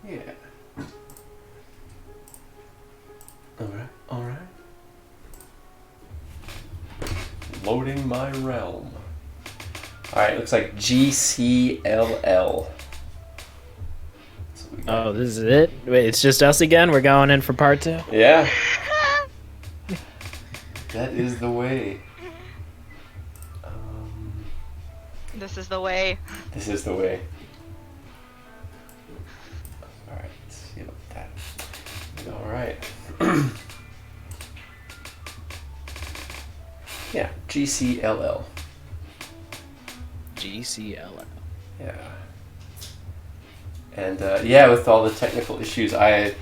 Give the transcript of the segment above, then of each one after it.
Yeah. Alright, alright. Loading my realm. Alright, looks like GCLL. Oh, this is it? Wait, it's just us again? We're going in for part 2? Yeah. That is the way. This is the way. This is the way. Alright, let's see about that. Alright. Yeah, GCLL. GCL. Yeah. And yeah, with all the technical issues, I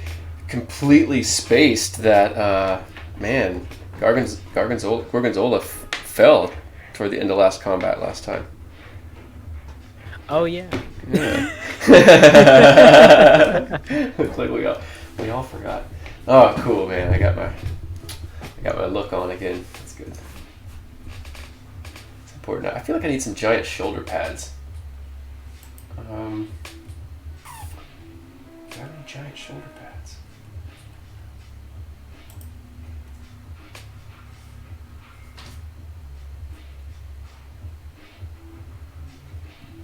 completely spaced that, man, Gorgonzola fell toward the end of last combat last time. Oh, yeah. Yeah. Looks like we all forgot. Oh, cool, man. I got my look on again. That's good. It's important. I feel like I need some giant shoulder pads. Do I have any giant shoulder pads?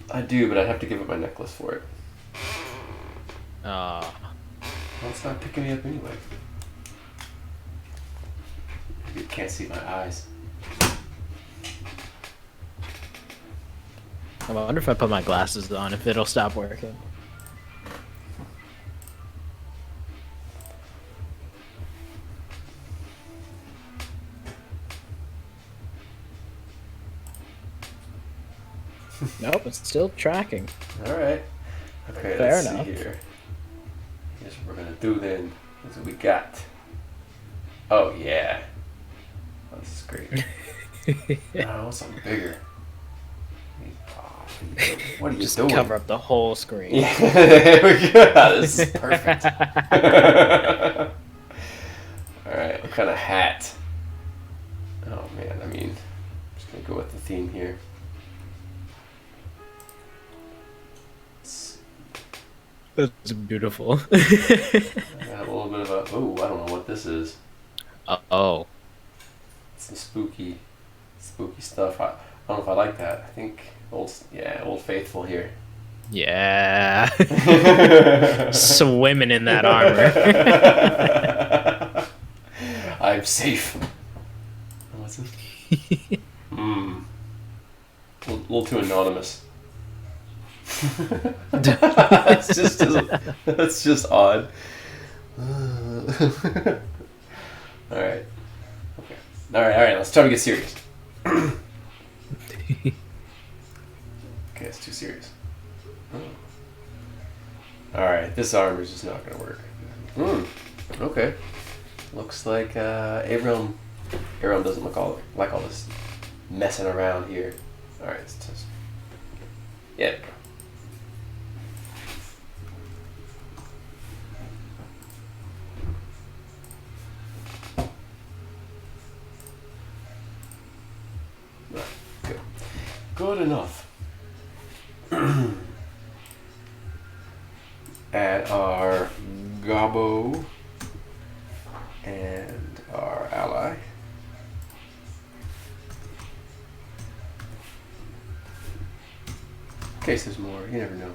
I do, but I'd have to give up my necklace for it. Well, it's not picking me up anyway. Maybe it can't see my eyes. I wonder if I put my glasses on, if it'll stop working. Nope, it's still tracking. Alright. Okay, Fair let's enough. see here. Here's what we're gonna do then. Here's what we got. Oh, yeah. Oh, this is great. I want something bigger. Oh, what are you Just doing? cover up the whole screen. Yeah, there we go. This is perfect. Alright, what kind of hat? Oh, man, I mean, I'm just gonna go with the theme here. That's beautiful. I got a little bit of a. Oh, I don't know what this is. Oh. Some spooky stuff. I don't know if I like that. I think Old Faithful here. Yeah. Swimming in that armor. I'm safe. What's this? A little too anonymous. That's just odd. Alright. Okay. Alright, let's try to get serious. Okay, it's too serious. Alright, this armor is just not gonna work. Okay. Looks like ARealm doesn't look like all this messing around here. Alright, let's just. Yeah, there we go. Good enough. Add our gobbo and our ally. In case there's more, you never know.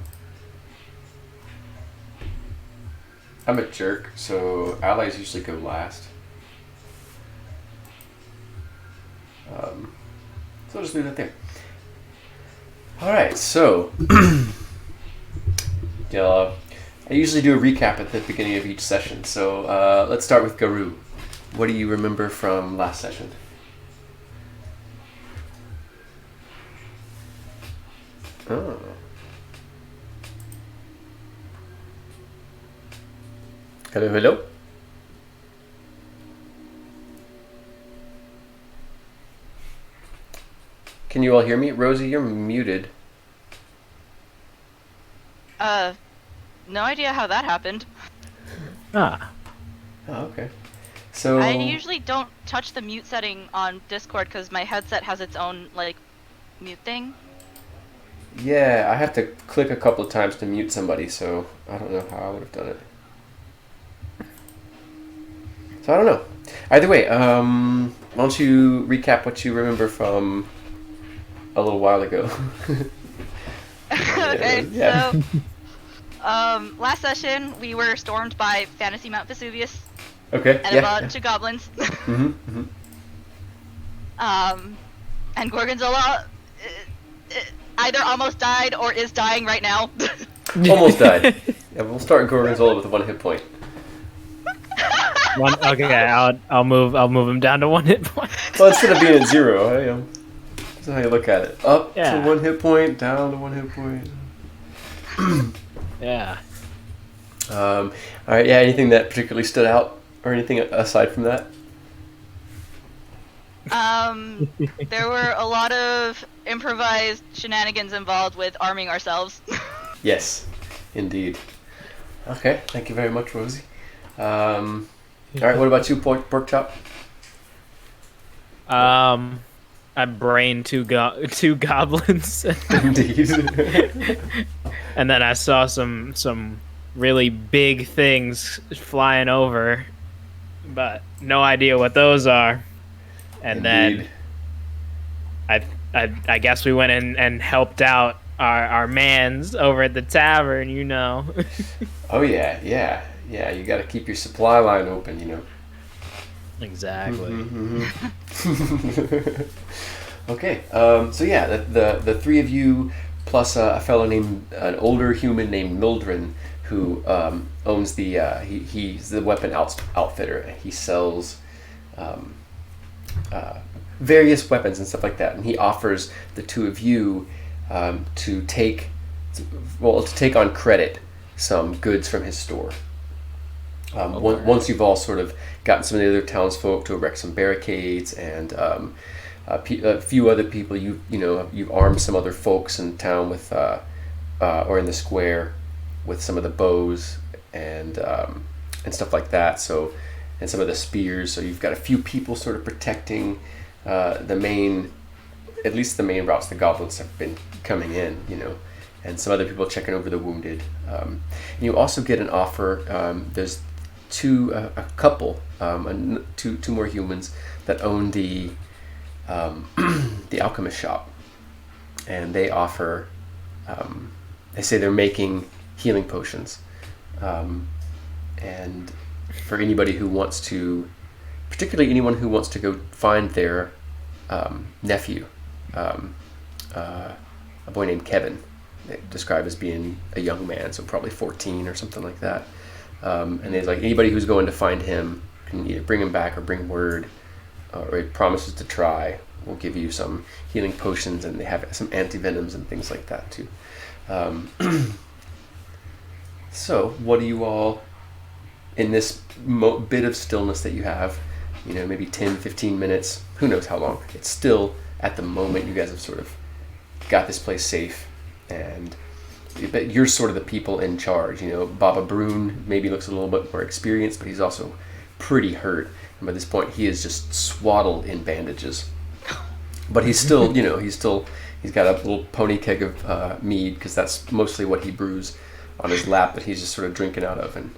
I'm a jerk, so allies usually go last. So I'll just leave that there. Alright, so I usually do a recap at the beginning of each session. So let's start with Garou. What do you remember from last session? Oh. Hello? Can you all hear me? Rosie, you're muted. No idea how that happened. Ah. Oh, okay. So I usually don't touch the mute setting on Discord because my headset has its own, like, mute thing. Yeah, I have to click a couple of times to mute somebody, so I don't know how I would have done it. So I don't know. Either way, why don't you recap what you remember from a little while ago? Okay, Yeah. so last session we were stormed by Fantasy Mount Vesuvius Okay. and a bunch of goblins. Mm-hmm, mm-hmm. And Gorgonzola either almost died or is dying right now. Almost died. Yeah, we'll start Gorgonzola with 1 hit point. I'll move him down to 1 hit point. Well, instead of being at 0, that's how you look at it. Up to 1 hit point, down to 1 hit point. Yeah. All right. Yeah. Anything that particularly stood out, or anything aside from that? There were a lot of improvised shenanigans involved with arming ourselves. Yes, indeed. Okay. Thank you very much, Rosie. All right. What about you, Pork Chop? I brained two goblins. Indeed. And then I saw some really big things flying over, but no idea what those are. And Indeed. then I guess we went in and helped out our mans over at the tavern, you know. Oh yeah. You got to keep your supply line open, you know. Exactly. Mm-hmm. Okay. So yeah, the three of you plus a fellow named an older human named Mildred, who owns the he's the weapon outfitter. He sells various weapons and stuff like that, and he offers the two of you to take on credit some goods from his store. Once you've all sort of gotten some of the other townsfolk to erect some barricades and a few other people, you've armed some other folks in town with or in the square with some of the bows and stuff like that. So, and some of the spears. So you've got a few people sort of protecting at least the main routes the goblins have been coming in, and some other people checking over the wounded. And you also get an offer. There's two more humans that own the alchemist shop, and they offer. They say they're making healing potions, and for anybody who wants to, particularly anyone who wants to go find their nephew, a boy named Kevin, they describe as being a young man, so probably 14 or something like that. And it's like anybody who's going to find him can either bring him back or bring word, or he promises to try. We'll give you some healing potions, and they have some anti-venoms and things like that too. So what do you all, in this bit of stillness that you have, maybe 10, 15 minutes, who knows how long, it's still, at the moment, you guys have sort of got this place safe, and you're sort of the people in charge. Baba Brune maybe looks a little bit more experienced, but he's also pretty hurt, and by this point he is just swaddled in bandages. But he's still, he's got a little pony keg of mead, because that's mostly what he brews on his lap that he's just sort of drinking out of, and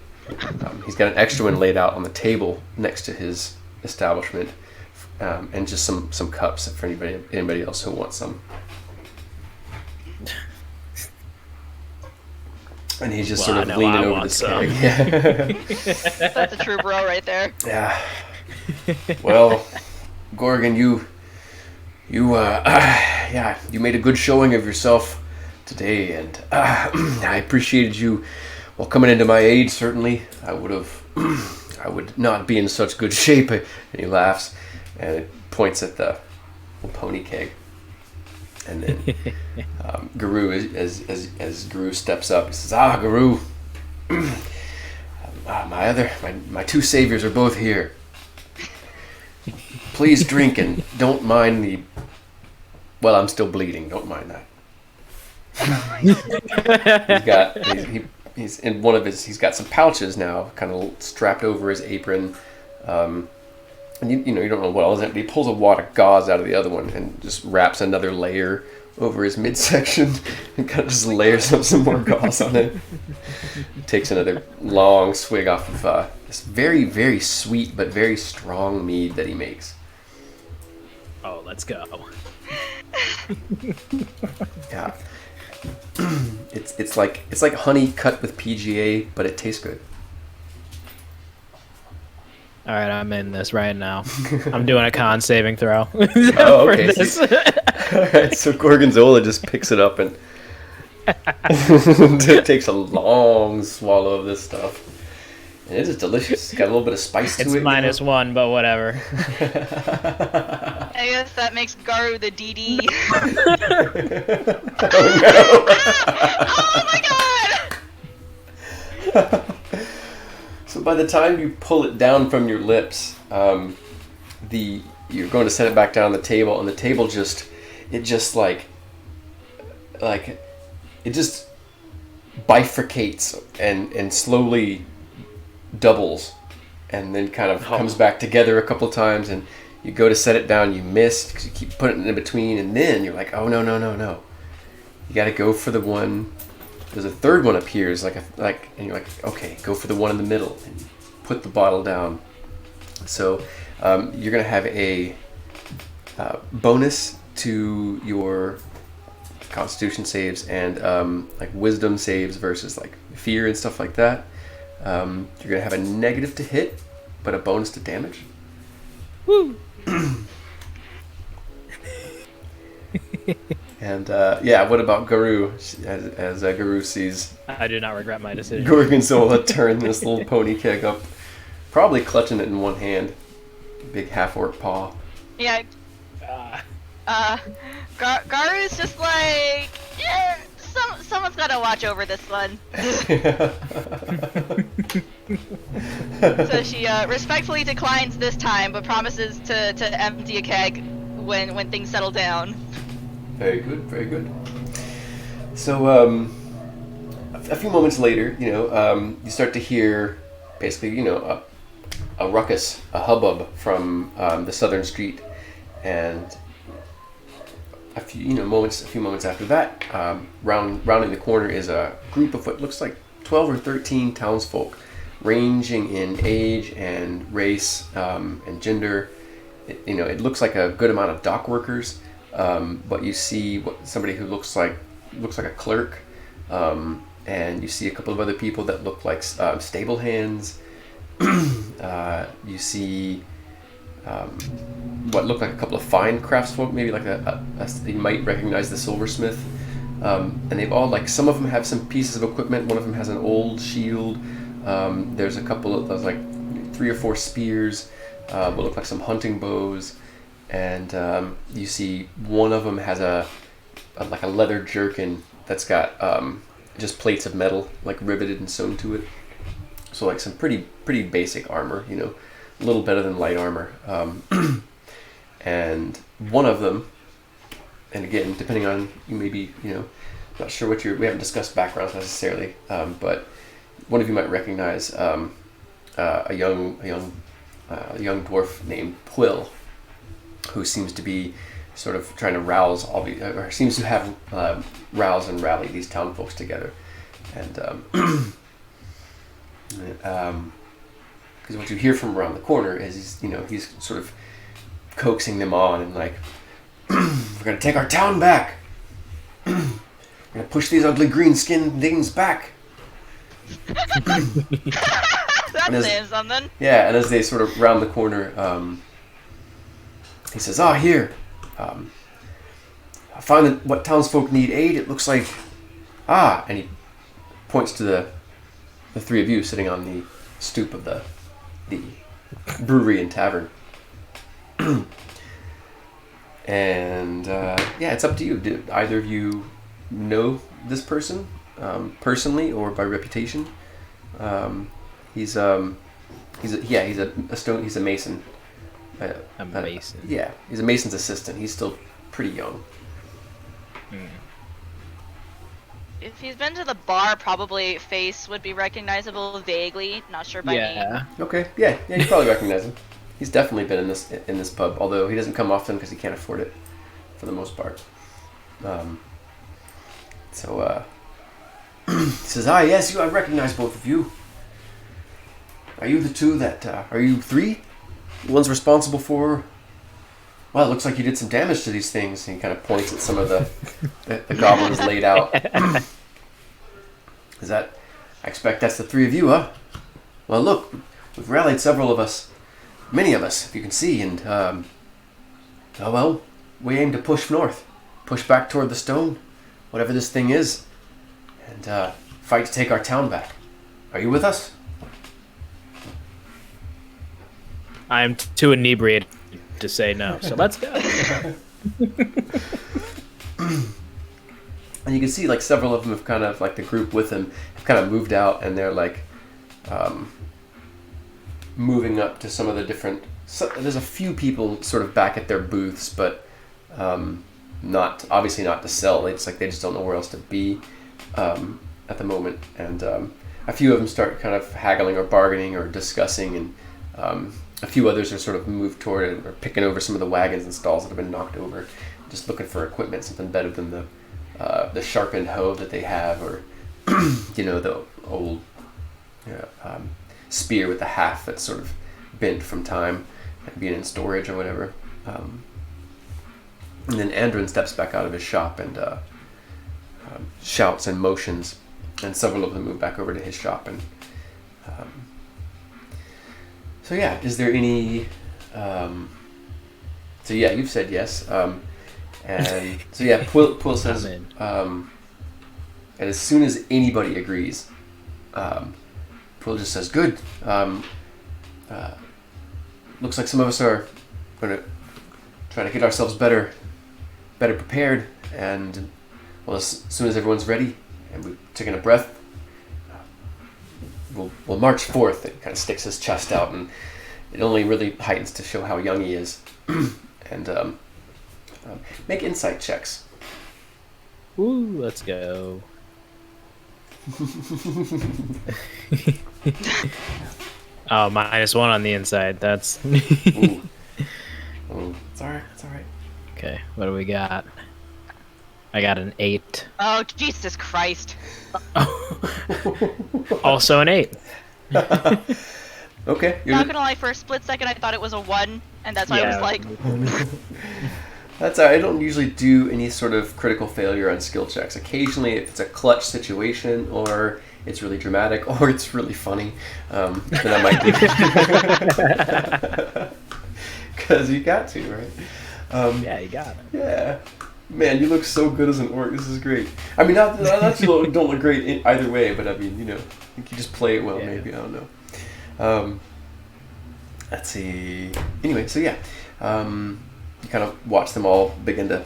he's got an extra one laid out on the table next to his establishment, and just some cups for anybody else who wants some. And he's just sort of leaning over this keg. Yeah. That's a true bro right there. Yeah. Well, Gorgon, you made a good showing of yourself today, and I appreciated you coming into my aid. Certainly, I would not be in such good shape. And he laughs and points at the pony keg. And then Guru, as Guru steps up, he says, Guru, my two saviors are both here. Please drink and don't mind well, I'm still bleeding, don't mind that. He's in one of he's got some pouches now, kind of strapped over his apron. And you don't know what all is in it, but he pulls a wad of gauze out of the other one and just wraps another layer over his midsection and kind of just layers up some more gauze on it. Takes another long swig off of this very, very sweet but very strong mead that he makes. Oh, let's go. Yeah. It's like honey cut with PGA, but it tastes good. All right, I'm in this right now. I'm doing a con saving throw. Oh, okay. Alright, so Gorgonzola just picks it up and takes a long swallow of this stuff. And it is delicious. It's got a little bit of spice to It's it. -1, but whatever. I guess that makes Garu the DD. Oh no! Oh my god! So by the time you pull it down from your lips, you're going to set it back down on the table, and the table just bifurcates and slowly doubles, and then kind of comes back together a couple times, and you go to set it down, you miss because you keep putting it in between, and then you're like, oh no, you got to go for the one. There's a third one appears, and you're like, okay, go for the one in the middle, and you put the bottle down. So you're gonna have a bonus to your Constitution saves and like Wisdom saves versus like fear and stuff like that. You're gonna have a negative to hit, but a bonus to damage. Woo! And what about Garu? As Garu sees I do not regret my decision. Gorgonzola turn this little pony keg up, probably clutching it in one hand, big half-orc paw. Yeah. Garu's just like, yeah, someone's gotta watch over this one. So she respectfully declines this time, but promises to empty a keg when things settle down. Very good, very good. So, a few moments later, you start to hear, basically, a ruckus, a hubbub from the southern street, and a few moments after that, rounding the corner is a group of what looks like 12 or 13 townsfolk, ranging in age and race and gender. It looks like a good amount of dock workers. But you see somebody who looks like a clerk, and you see a couple of other people that look like stable hands. You see what look like a couple of fine craftsfolk, maybe like you might recognize the silversmith. And they've all some of them have some pieces of equipment. One of them has an old shield. There's a couple of like 3 or 4 spears, what look like some hunting bows. And you see one of them has a leather jerkin that's got just plates of metal riveted and sewn to it. So some pretty basic armor, a little better than light armor. And one of them, and again, depending on you, maybe not sure what we haven't discussed backgrounds necessarily, but one of you might recognize a young dwarf named Quill, who seems to be sort of trying to rouse or seems to have rouse and rally these town folks together, and because what you hear from around the corner is he's sort of coaxing them on and we're gonna take our town back, we're gonna push these ugly green skinned things back. That's saying something. Yeah, and as they sort of round the corner, he says, here, I find that what townsfolk need aid. It looks like, and he points to the 3 of you sitting on the stoop of the brewery and tavern. And, it's up to you. Did either of you know this person, personally or by reputation? He's a mason. A mason. Yeah, he's a mason's assistant. He's still pretty young. If he's been to the bar, probably face would be recognizable vaguely. Not sure by name. Okay. Yeah, you probably recognize him. He's definitely been in this pub, although he doesn't come often because he can't afford it, for the most part. So he says, "Ah, yes, I recognize both of you. Are you the two that? Are you three? The ones responsible for? Well, it looks like you did some damage to these things." And he kind of points at some of the goblins laid out. Is that? I expect that's the three of you, huh? Well, look, we've rallied several of us, many of us, if you can see, and we aim to push north, push back toward the stone, whatever this thing is, and fight to take our town back. Are you with us? I am too inebriated to say no, so let's go. And you can see like several of them have kind of like the group with him have kind of moved out, and they're like moving up to some of the different. There's a few people sort of back at their booths, but not obviously not to sell. It's like they just don't know where else to be at the moment, and a few of them start kind of haggling or bargaining or discussing, and a few others are sort of moved toward it or picking over some of the wagons and stalls that have been knocked over, just looking for equipment, something better than the sharpened hoe that they have, or the old spear with the haft that's sort of bent from time and being in storage or whatever. And then Andrin steps back out of his shop and shouts and motions, and several of them move back over to his shop. And so yeah, is there any? So yeah, you've said yes. And so yeah, Quill says, and as soon as anybody agrees, Quill just says, "Good. Looks like some of us are going to try to get ourselves better prepared, and well, as soon as everyone's ready and we've taken a breath, we'll march forth." It kind of sticks his chest out, and it only really heightens to show how young he is. And make insight checks. Ooh, let's go. Oh, -1 on the inside. That's. Ooh. Oh, it's all right. It's all right. Okay, what do we got? I got an 8. Oh, Jesus Christ. Also an 8. Okay. Not gonna lie, for a split second I thought it was a 1, and that's why I was like... That's all right. I don't usually do any sort of critical failure on skill checks. Occasionally, if it's a clutch situation, or it's really dramatic, or it's really funny, then I might do it. Because you got to, right? Yeah, you got it. Yeah. Man, you look so good as an orc. This is great. I mean, not you don't look great in either way, but I mean, I think you just play it well, yeah. maybe. I don't know. Let's see. Anyway, so yeah. You kind of watch them all begin to,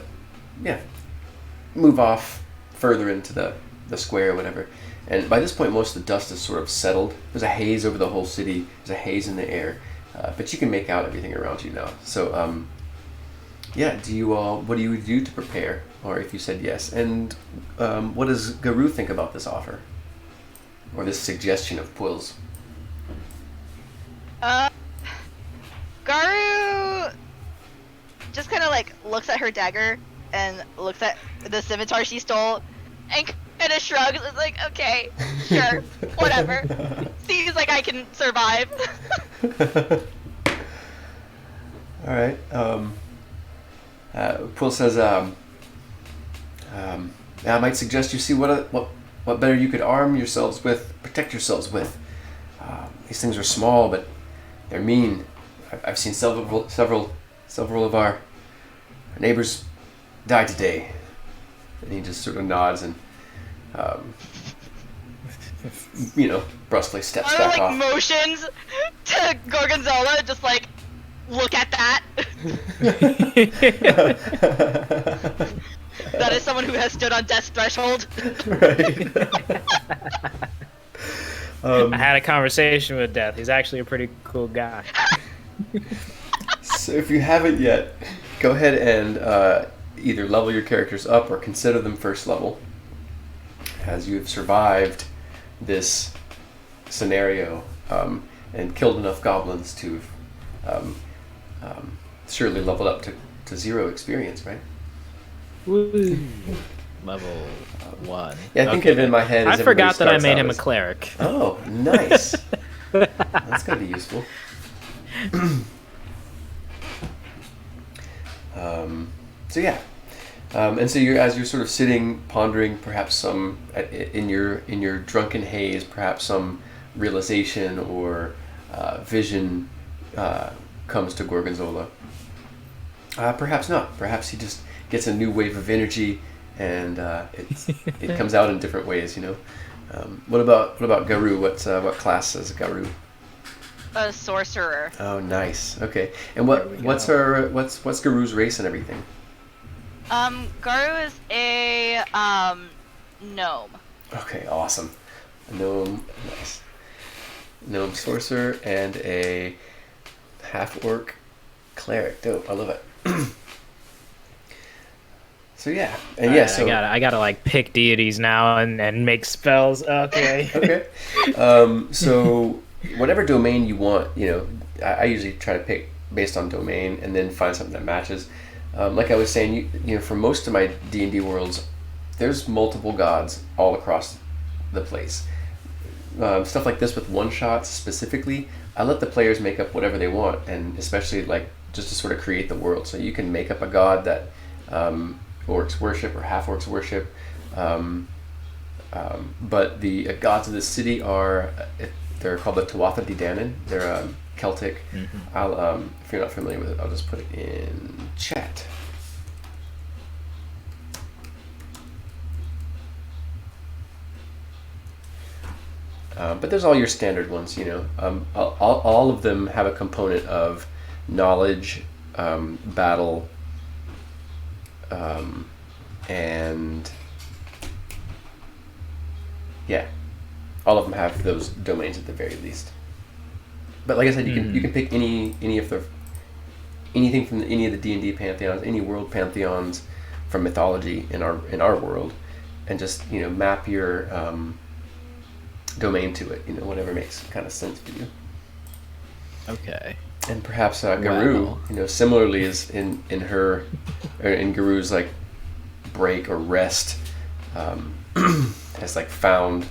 move off further into the square or whatever. And by this point, most of the dust is sort of settled. There's a haze over the whole city. There's a haze in the air. But you can make out everything around you now. So, what do you do to prepare? Or if you said yes. And what does Garou think about this offer? Or this suggestion of Quill's? Garu just kind of like looks at her dagger and looks at the scimitar she stole and kind of shrugs. It's like, okay, sure, whatever. Seems like I can survive. All right. Quill says, I might suggest you see what better you could arm yourselves with, protect yourselves with. These things are small, but they're mean. I've seen several of our neighbors die today. And he just sort of nods and, brusquely steps back off. Motions to Gorgonzola, just like, look at that. That is someone who has stood on death's threshold. Right. I had a conversation with Death. He's actually a pretty cool guy. So if you haven't yet, go ahead and either level your characters up or consider them first level, as you have survived this scenario and killed enough goblins to surely leveled up to 0 experience, right? Woo. Level 1. Yeah, I think of it in my head. I As forgot that I everybody made starts him a out as- cleric. Oh, nice. That's gonna be useful. So yeah, and so as you're sort of sitting, pondering, perhaps some in your drunken haze, perhaps some realization or vision comes to Gorgonzola. Perhaps not. Perhaps he just gets a new wave of energy, and it comes out in different ways. What about Garou? What class is Garou? A sorcerer. Oh, nice. Okay. And There we what's Garou's race and everything? Garu is a gnome. Okay, awesome. A gnome, nice. Gnome sorcerer and a half orc cleric. Dope. I love it. So yeah, and yeah, Alright, so I gotta like pick deities now and make spells. Okay. okay. So whatever domain you want, I usually try to pick based on domain and then find something that matches. Like I was saying, for most of my D&D worlds, there's multiple gods all across the place. Stuff like this with one shots specifically, I let the players make up whatever they want, and especially like just to sort of create the world. So you can make up a god that orcs worship or half orcs worship. But the gods of the city they're called the Tuatha De Danann. They're Celtic. Mm-hmm. If you're not familiar with it, I'll just put it in chat. But there's all your standard ones, all of them have a component of knowledge, battle, and yeah, all of them have those domains at the very least. But like I said, you can pick anything from any of the D&D pantheons, any world pantheons from mythology in our world, and just map your domain to it. Whatever makes kind of sense for you. Okay. And perhaps Garou, similarly is in her or in Garou's like break or rest, has like found.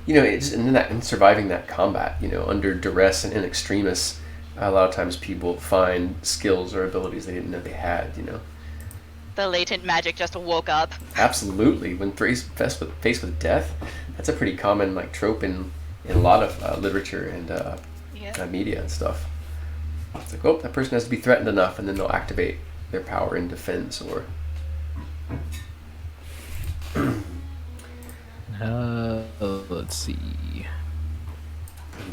It's in surviving that combat, under duress and in extremis, a lot of times people find skills or abilities they didn't know they had, The latent magic just woke up. Absolutely. When faced with death, that's a pretty common like trope in a lot of literature and media and stuff. It's like, oh, that person has to be threatened enough, and then they'll activate their power in defense or. Let's see.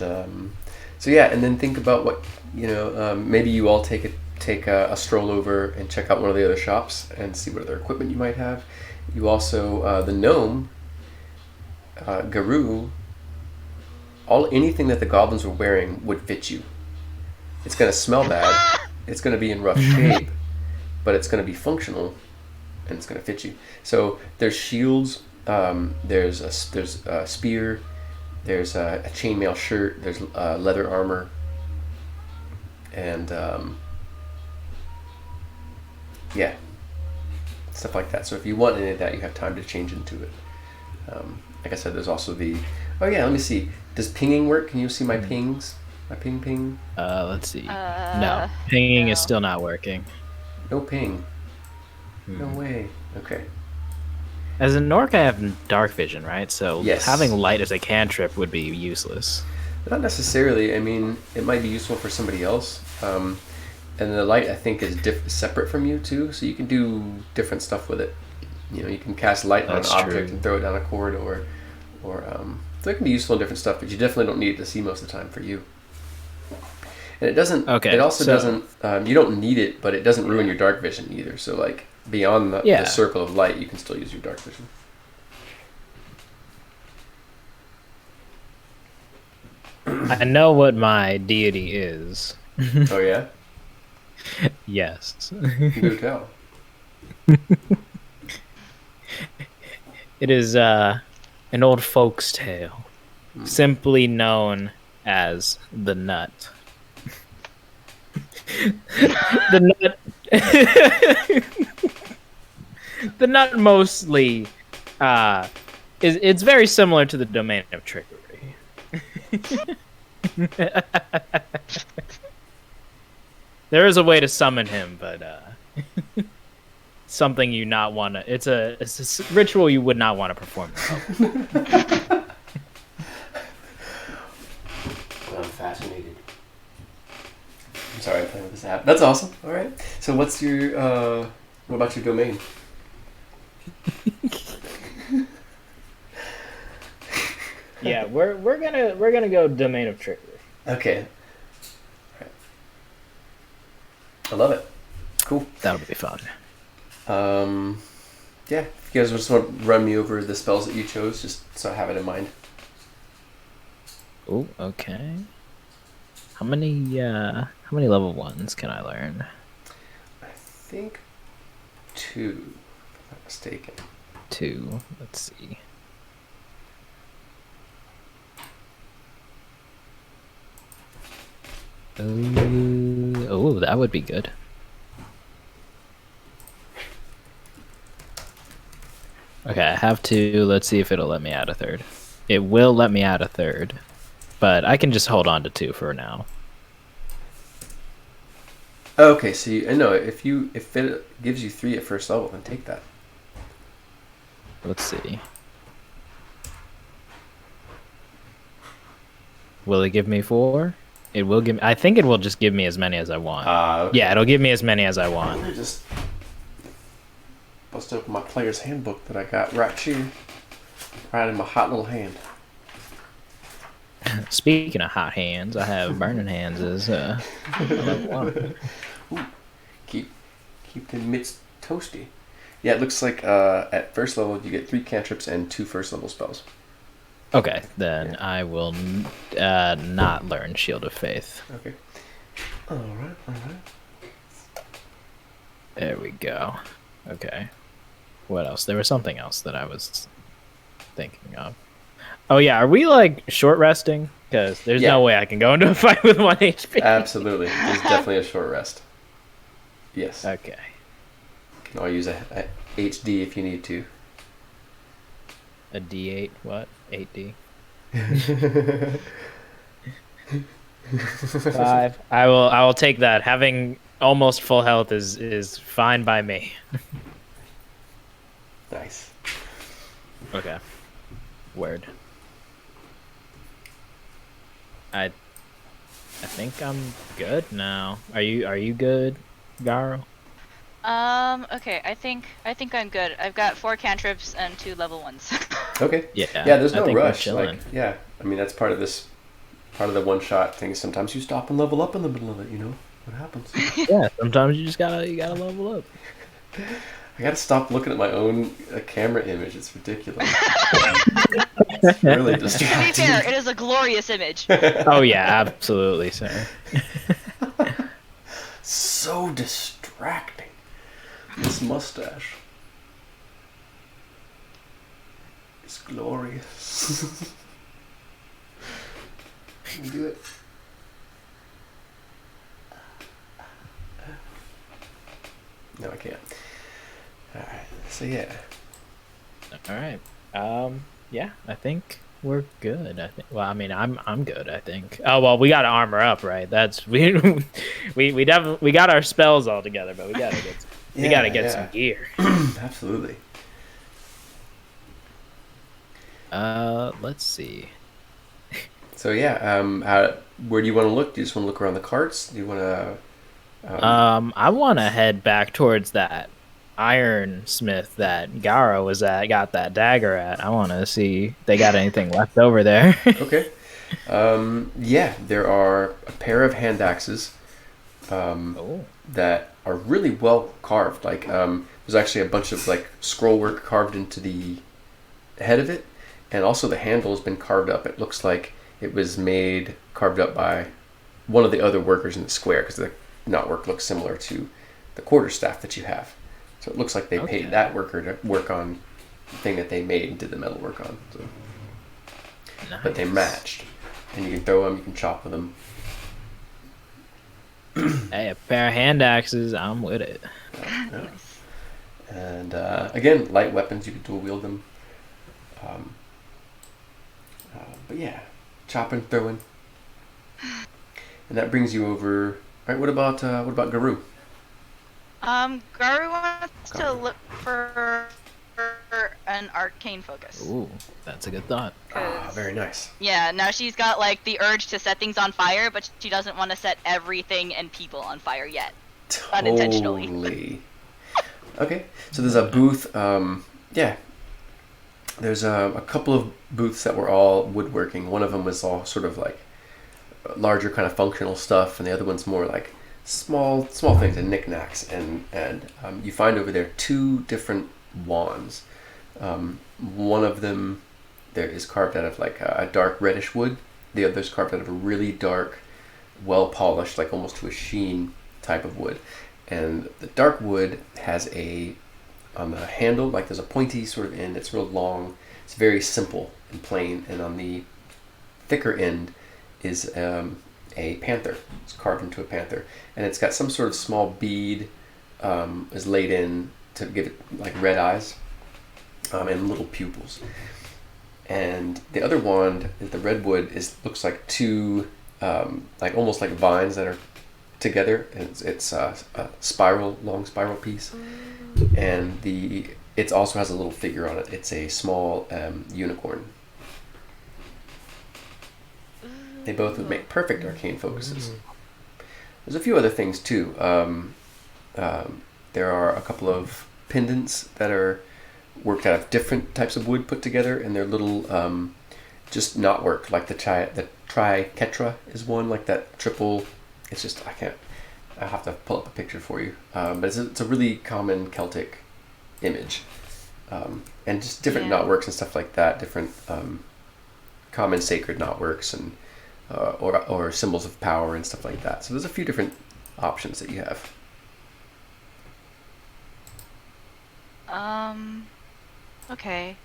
And so yeah, and then think about what maybe you all take a stroll over and check out one of the other shops and see what other equipment you might have. You also the gnome, Garou. Anything that the goblins were wearing would fit you. It's gonna smell bad. It's gonna be in rough shape, but it's gonna be functional, and it's gonna fit you. So there's shields. There's a spear, there's a chainmail shirt, there's leather armor, and stuff like that. So if you want any of that, you have time to change into it. Like I said, there's also let me see. Does pinging work? Can you see my pings? My ping? Let's see. No. Pinging is still not working. No ping. No way. Okay. As an orc, I have dark vision, right? So yes. Having light as a cantrip would be useless. Not necessarily. I mean, it might be useful for somebody else. And the light, I think, is separate from you, too. So you can do different stuff with it. You can cast light on an object and throw it down a corridor. So it can be useful in different stuff, but you definitely don't need it to see most of the time for you. And it doesn't... Okay, it also doesn't... you don't need it, but it doesn't ruin your dark vision either. So, like, beyond the circle of light, you can still use your dark vision. I know what my deity is. Oh, yeah? Yes. Do tell. It is an old folk's tale, simply known as the Nut. The Nut. The nut mostly it's very similar to the domain of trickery. There is a way to summon him, but something you not want to. It's a ritual you would not want to perform. I'm fascinated. I'm sorry, I'm playing with this app. That's awesome. All right. So, what's your? What about your domain? Yeah, we're gonna go domain of trickery. Okay. I love it. Cool. That'll be fun. Yeah. If you guys just want to run me over the spells that you chose, just so I have it in mind. Oh, okay. How many level 1s can I learn? I think 2, if I'm not mistaken. 2. Let's see. Oh, that would be good. Okay, I have to. Let's see if it'll let me add a 3rd. It will let me add a 3rd, but I can just hold on to 2 for now. Okay, so no, if it gives you 3 at first level, then take that. Let's see. Will it give me 4? It will give me. I think it will just give me as many as I want. Okay. Yeah, it'll give me as many as I want. Let me just bust open my player's handbook that I got right here, right in my hot little hand. Speaking of hot hands, I have burning hands as level 1. Ooh, keep the mitts toasty. Yeah, it looks like at first level you get 3 cantrips and 2 first level spells. Okay, then I will not learn Shield of Faith. Okay. All right. There we go. Okay. What else? There was something else that I was thinking of. Oh yeah, are we like short resting? Because there's no way I can go into a fight with 1 HP. Absolutely. There's definitely a short rest. Yes. Okay. You can all use a HD if you need to. A D8, what? 8D? 5. I will take that. Having almost full health is fine by me. Nice. Okay. Word. I think I'm good now. Are you good, Garo? Okay, I think I'm good. I've got 4 cantrips and 2 level 1s. Okay. Yeah. There's I no think we're rush. chilling. I mean that's part of the one-shot thing. Sometimes you stop and level up in the middle of it. You know what happens. Yeah, sometimes you just gotta level up. I gotta stop looking at my own camera image. It's ridiculous. It's really To be distracting. fair, it is a glorious image. Oh yeah, absolutely, sir. So distracting. This mustache. It's glorious. Can you do it? No, I can't. Alright, so yeah. All right. Yeah, I think we're good. I think. Well, I mean, I'm good. I think. Oh well, we got to armor up, right? That's we definitely we got our spells all together, but we gotta get some gear. Absolutely. Let's see. So yeah, where do you want to look? Do you just want to look around the carts? Do you want to? I want to head back towards that ironsmith that Garo was at. Got that dagger at. I want to see if they got anything left over there. Okay. Yeah, there are a pair of hand axes that are really well carved. Like, there's actually a bunch of like scroll work carved into the head of it, and also the handle has been carved up. It looks like it was carved up by one of the other workers in the square, because the knotwork looks similar to the quarterstaff that you have. So it looks like they paid that worker to work on the thing that they made and did the metal work on. So. Nice. But they matched, and you can throw them, you can chop with them. Hey, a pair of hand axes, I'm with it. Yeah. And again, light weapons, you can dual wield them. But yeah, chopping, throwing. And that brings you over. All right, what about Garou? Garu wants to look for an arcane focus. Ooh, that's a good thought. Very nice. Yeah, now she's got like the urge to set things on fire, but she doesn't want to set everything and people on fire yet. Unintentionally. Totally. Okay, so there's a booth. Yeah, there's a couple of booths that were all woodworking. One of them was all sort of like larger kind of functional stuff, and the other one's more like small things and knickknacks. And you find over there 2 different wands. One of them there is carved out of like a dark reddish wood. The other is carved out of a really dark, well polished, like almost to a sheen type of wood. And the dark wood has on the handle, like there's a pointy sort of end. It's real long. It's very simple and plain. And on the thicker end is a panther. It's carved into a panther, and it's got some sort of small bead is laid in to give it like red eyes and little pupils. And the other wand, the redwood, looks like 2 like almost like vines that are together. It's a long spiral piece, and it also has a little figure on it. It's a small unicorn. They both would make perfect arcane focuses. There's a few other things too. There are a couple of pendants that are worked out of different types of wood put together, and they're little just knotwork, like the triquetra is one, like that triple. It's just I'll have to pull up a picture for you. But it's a really common Celtic image, and just different knotworks and stuff like that. Different common sacred knotworks and or symbols of power and stuff like that. So there's a few different options that you have. Okay.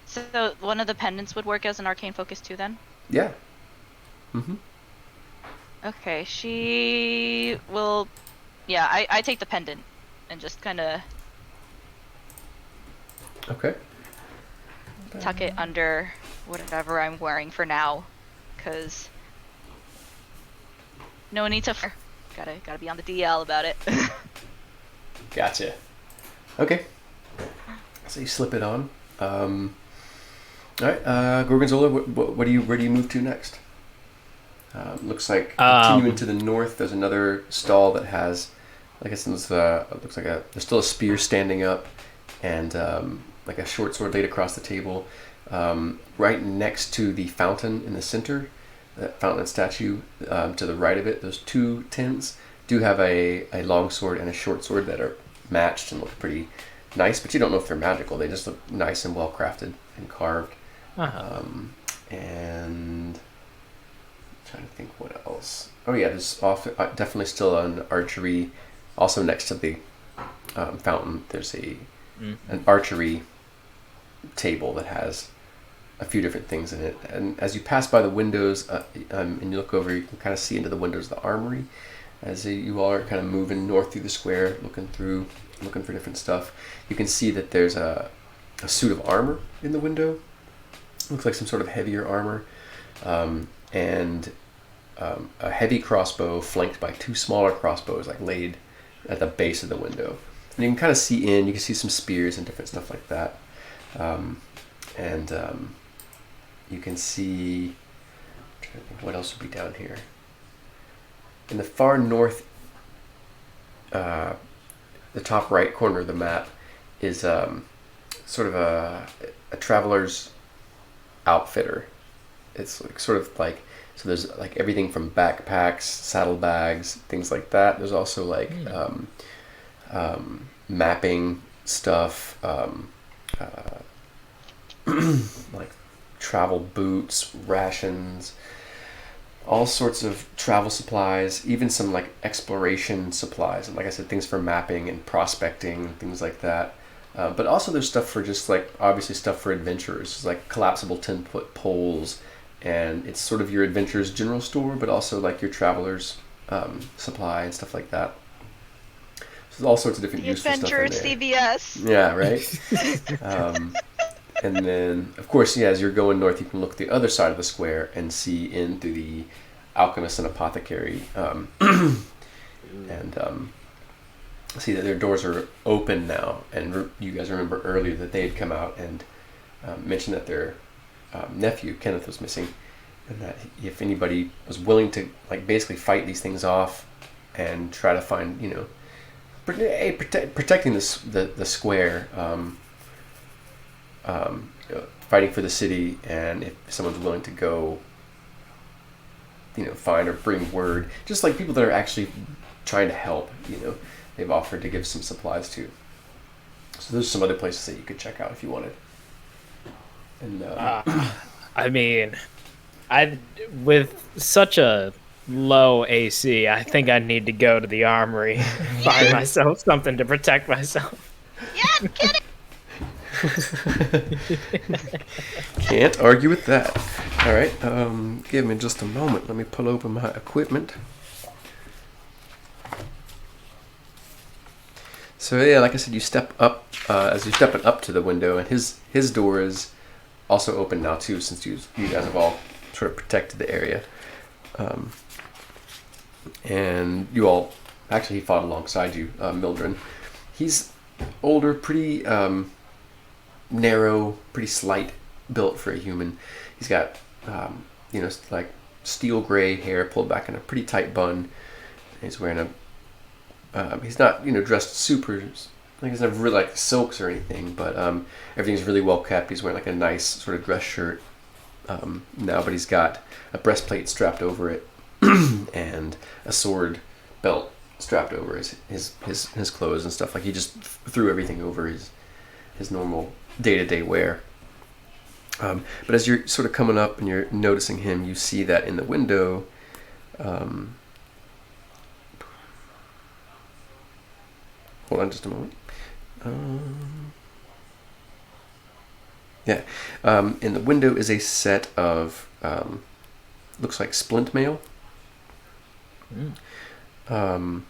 So one of the pendants would work as an arcane focus too, then? Yeah. Mm-hmm. Okay, she will... Yeah, I take the pendant and just kind of... Okay. Tuck it under whatever I'm wearing for now, because no need to... Gotta be on the DL about it. Gotcha. Okay. So you slip it on. All right, Gorgonzola, where do you move to next? Looks like continuing to the north, there's another stall that has, like I said, looks like there's still a spear standing up, and like a short sword laid across the table. Right next to the fountain in the center, that fountain statue, to the right of it, those 2 tents do have a long sword and a short sword that are matched and look pretty nice, but you don't know if they're magical. They just look nice and well crafted and carved. And I'm trying to think what else. Oh yeah, there's definitely still an archery. Also next to the fountain, there's an archery table that has a few different things in it. And as you pass by the windows and you look over, you can kind of see into the windows of the armory. As you all are kind of moving north through the square, looking for different stuff, you can see that there's a suit of armor in the window. Looks like some sort of heavier armor, and a heavy crossbow flanked by 2 smaller crossbows, like laid at the base of the window. And you can kind of see in. You can see some spears and different stuff like that, and you can see. I'm trying to think what else would be down here. In the far north, the top right corner of the map is sort of a traveler's outfitter. It's like sort of like, so there's like everything from backpacks, saddlebags, things like that. There's also like mapping stuff, like travel boots, rations, all sorts of travel supplies, even some like exploration supplies, and like I said, things for mapping and prospecting, things like that. But also there's stuff for just like, obviously stuff for adventurers, like collapsible 10-foot poles, and it's sort of your adventurer's general store, but also like your traveler's supply and stuff like that. there's all sorts of different The useful stuff in Adventure there. CVS. Yeah, right. And then, of course, yeah, as you're going north, you can look at the other side of the square and see into the alchemist and apothecary, and see that their doors are open now. And you guys remember earlier that they had come out and mentioned that their nephew Kenneth was missing, and that if anybody was willing to like basically fight these things off and try to find, you know, protecting the square. Fighting for the city, and if someone's willing to go, you know, find or bring word, just like people that are actually trying to help, you know, they've offered to give some supplies to. So there's some other places that you could check out if you wanted. And I mean, with such a low AC, I think I need to go to the armory and find myself something to protect myself. Yeah, get it. Can't argue with that. All right, give me just a moment. Let me pull open my equipment. So yeah, like I said, you step up as you're stepping up to the window, and his door is also open now too, since you guys have all sort of protected the area. And you all actually he fought alongside you, Mildred. He's older, pretty narrow, pretty slight built for a human. He's got you know, like steel gray hair pulled back in a pretty tight bun. He's wearing a he's not, you know, dressed super like he's not really like silks or anything, but everything's really well kept. He's wearing like a nice sort of dress shirt now, but he's got a breastplate strapped over it and a sword belt strapped over his clothes and stuff. Like he just threw everything over his normal day-to-day wear. But as you're sort of coming up and you're noticing him, you see that in the window hold on just a moment. In the window is a set of looks like splint mail. And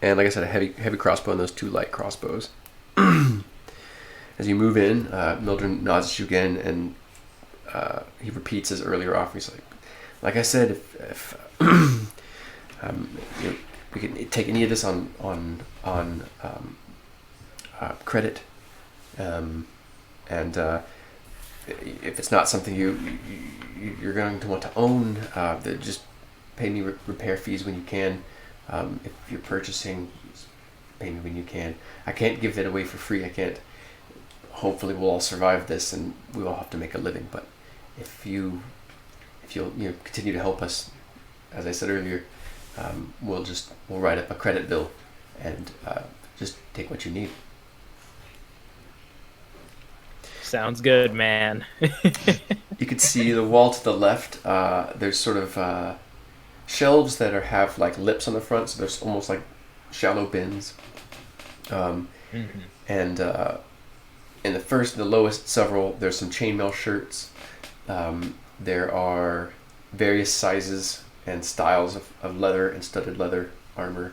like I said, a heavy crossbow and those 2 light crossbows. As you move in, Mildred nods at you again, and he repeats his earlier offer. He's like I said, if you know, we can take any of this on credit, and if it's not something you're going to want to own, then just pay me repair fees when you can. If you're purchasing, pay me when you can. I can't give it away for free. I can't. Hopefully we'll all survive this and we all have to make a living. But if you'll continue to help us, as I said earlier, we'll write up a credit bill and just take what you need. Sounds good, man. You could see the wall to the left. There's sort of shelves that have like lips on the front, so there's almost like shallow bins. And in the lowest several, there's some chainmail shirts. There are various sizes and styles of leather and studded leather armor.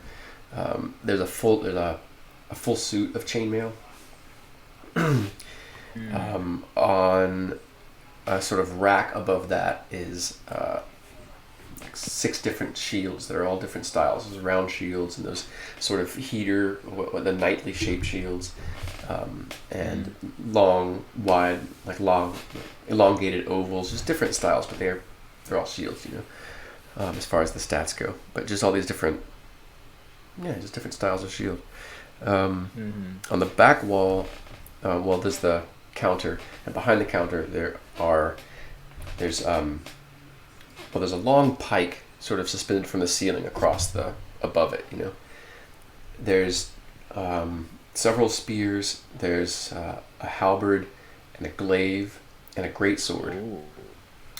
There's a full suit of chainmail. On a sort of rack above that is like 6 different shields that are all different styles. Those round shields and those sort of heater, the knightly shaped shields, and long, wide, like long, elongated ovals, just different styles, but they're all shields, you know, as far as the stats go. But just all these different, just different styles of shield. On the back wall, there's the counter, and behind the counter there's a long pike sort of suspended from the ceiling above it, you know. There's several spears, there's a halberd and a glaive and a greatsword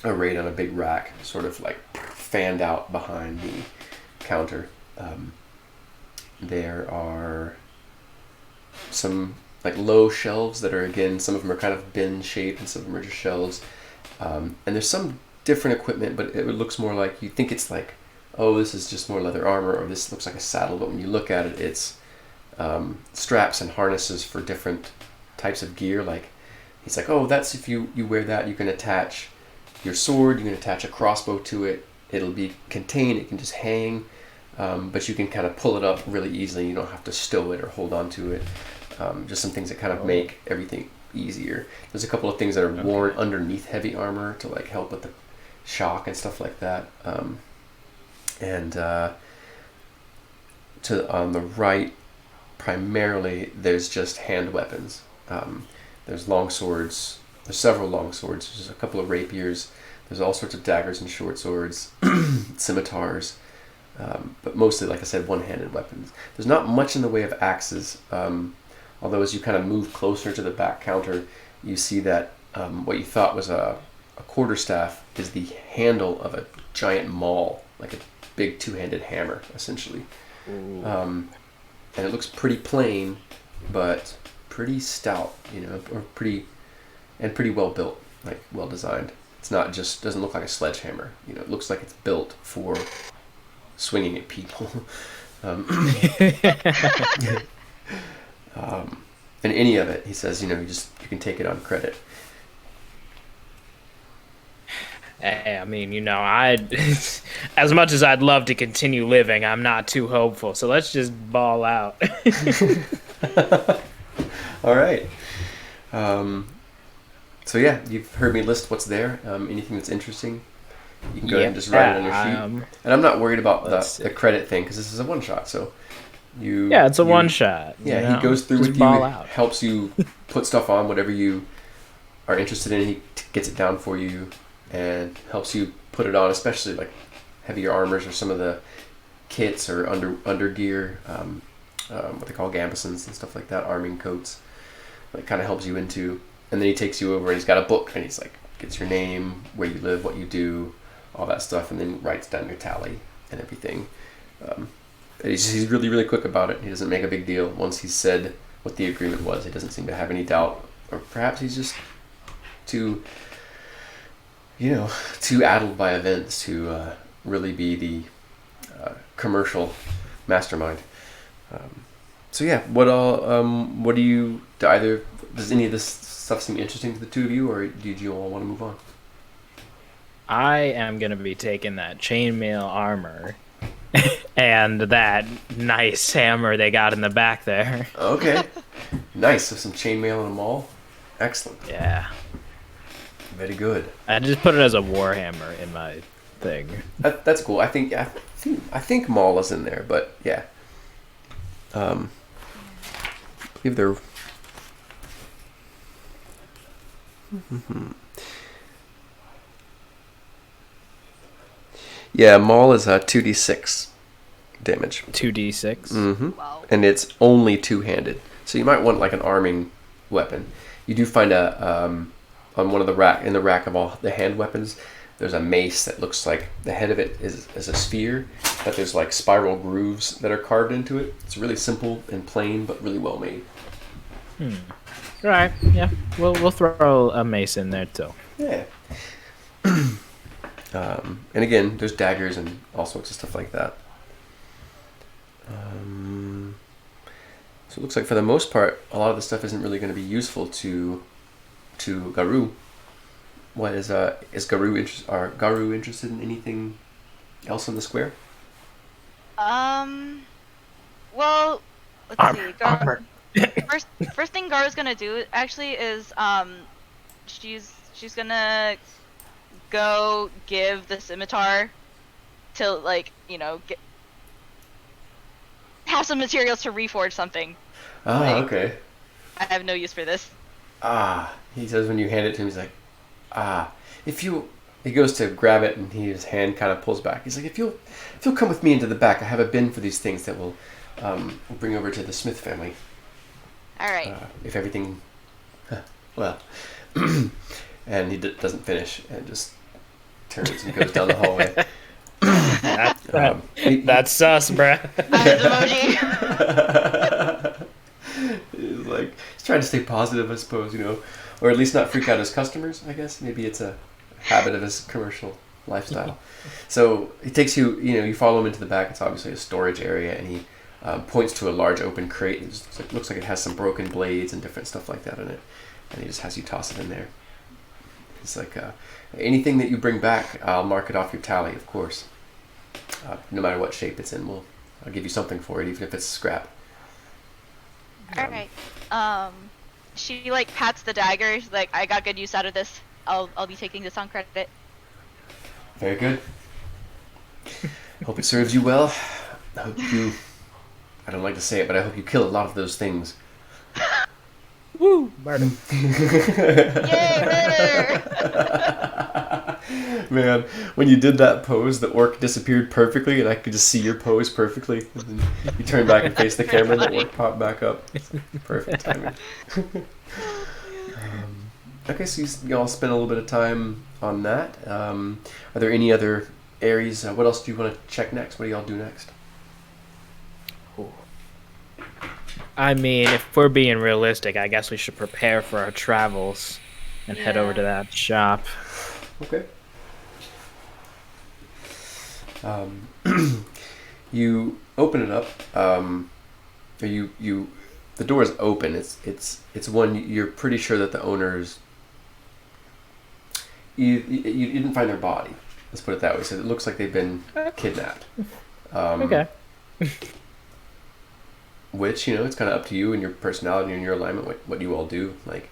arrayed on a big rack, sort of like fanned out behind the counter. There are some like low shelves that are, again, some of them are kind of bin shaped and some of them are just shelves. And there's some different equipment, but it looks more like, you think it's like oh, this is just more leather armor, or this looks like a saddle. But when you look at it, it's straps and harnesses for different types of gear. Like, he's like, oh, that's if you wear that, you can attach your sword, you can attach a crossbow to it. It'll be contained, it can just hang, but you can kind of pull it up really easily. You don't have to stow it or hold on to it. Just some things that kind of make everything easier. There's a couple of things that are worn underneath heavy armor to like help with the shock and stuff like that. On the right, primarily, there's just hand weapons. There's long swords. There's several long swords. There's a couple of rapiers. There's all sorts of daggers and short swords, scimitars, but mostly, like I said, one-handed weapons. There's not much in the way of axes, although as you kind of move closer to the back counter, you see that what you thought was a quarterstaff is the handle of a giant maul, like a big two-handed hammer, essentially. And it looks pretty plain, but pretty stout, or pretty well built, like well designed. It's not just, doesn't look like a sledgehammer. It looks like it's built for swinging at people. And any of it, he says, you can take it on credit. I mean, as much as I'd love to continue living, I'm not too hopeful. So let's just ball out. All right. So yeah, you've heard me list what's there. Anything that's interesting, you can go ahead and just write it on your sheet. And I'm not worried about the credit thing because this is a one shot. So it's a one shot. Yeah, he goes through just with you, helps you put stuff on whatever you are interested in. He gets it down for you and helps you put it on, especially like heavier armors or some of the kits or under gear, what they call gambesons and stuff like that, arming coats. It kind of helps you into. And then he takes you over and he's got a book and he's like, gets your name, where you live, what you do, all that stuff, and then writes down your tally and everything. And he's really, really quick about it. He doesn't make a big deal. Once he's said what the agreement was, he doesn't seem to have any doubt. Or perhaps he's just too addled by events to really be the commercial mastermind. So yeah, does any of this stuff seem interesting to the two of you, or did you all want to move on? I am going to be taking that chainmail armor and that nice hammer they got in the back there. Okay. Nice. So some chainmail and a maul. Excellent. Yeah. Very good. I just put it as a warhammer in my thing. That's cool. I think maul is in there, but yeah. I believe they're... Yeah, maul is 2d6 damage. 2d6? Mm-hmm. Wow. And it's only two-handed. So you might want like an arming weapon. You do find on one of the rack of all the hand weapons, there's a mace that looks like the head of it is a sphere, but there's like spiral grooves that are carved into it. It's really simple and plain, but really well made. Right. Yeah. We'll throw a mace in there too. Yeah. And again, there's daggers and all sorts of stuff like that. So it looks like for the most part, a lot of the stuff isn't really going to be useful to Garou. What is Garou interested in anything else in the square? Well, let's see. First thing Garu's gonna do actually is she's gonna go give the scimitar to have some materials to reforge something. Okay. I have no use for this. He says when you hand it to him, he's like, he goes to grab it and his hand kind of pulls back. He's like, if you'll come with me into the back, I have a bin for these things that we'll bring over to the Smith family. All right. If everything, well, and he doesn't finish and just turns and goes down the hallway. That's sus, bruh. Emoji. He's trying to stay positive, I suppose, or at least not freak out his customers, I guess. Maybe it's a habit of his commercial lifestyle. So he takes you, you follow him into the back. It's obviously a storage area, and he points to a large open crate. It looks like it has some broken blades and different stuff like that in it. And he just has you toss it in there. It's like, anything that you bring back, I'll mark it off your tally, of course. No matter what shape it's in, I'll give you something for it, even if it's scrap. All right. She like pats the dagger. She's like, I got good use out of this. I'll be taking this on credit. Very good. Hope it serves you well. I hope you, I don't like to say it, but I hope you kill a lot of those things. Woo! Murder. Yay, murder! Man, when you did that pose, the orc disappeared perfectly, and I could just see your pose perfectly. And then you turned back and faced the camera, and the orc popped back up. Perfect timing. Okay, so you all spent a little bit of time on that. Are there any other areas? What else do you want to check next? What do y'all do next? I mean, if we're being realistic, I guess we should prepare for our travels and head over to that shop. Okay. You open it up. The door is open. It's one you're pretty sure that the owners. You didn't find their body. Let's put it that way. So it looks like they've been kidnapped. Okay. Which, it's kind of up to you and your personality and your alignment, what you all do. Like,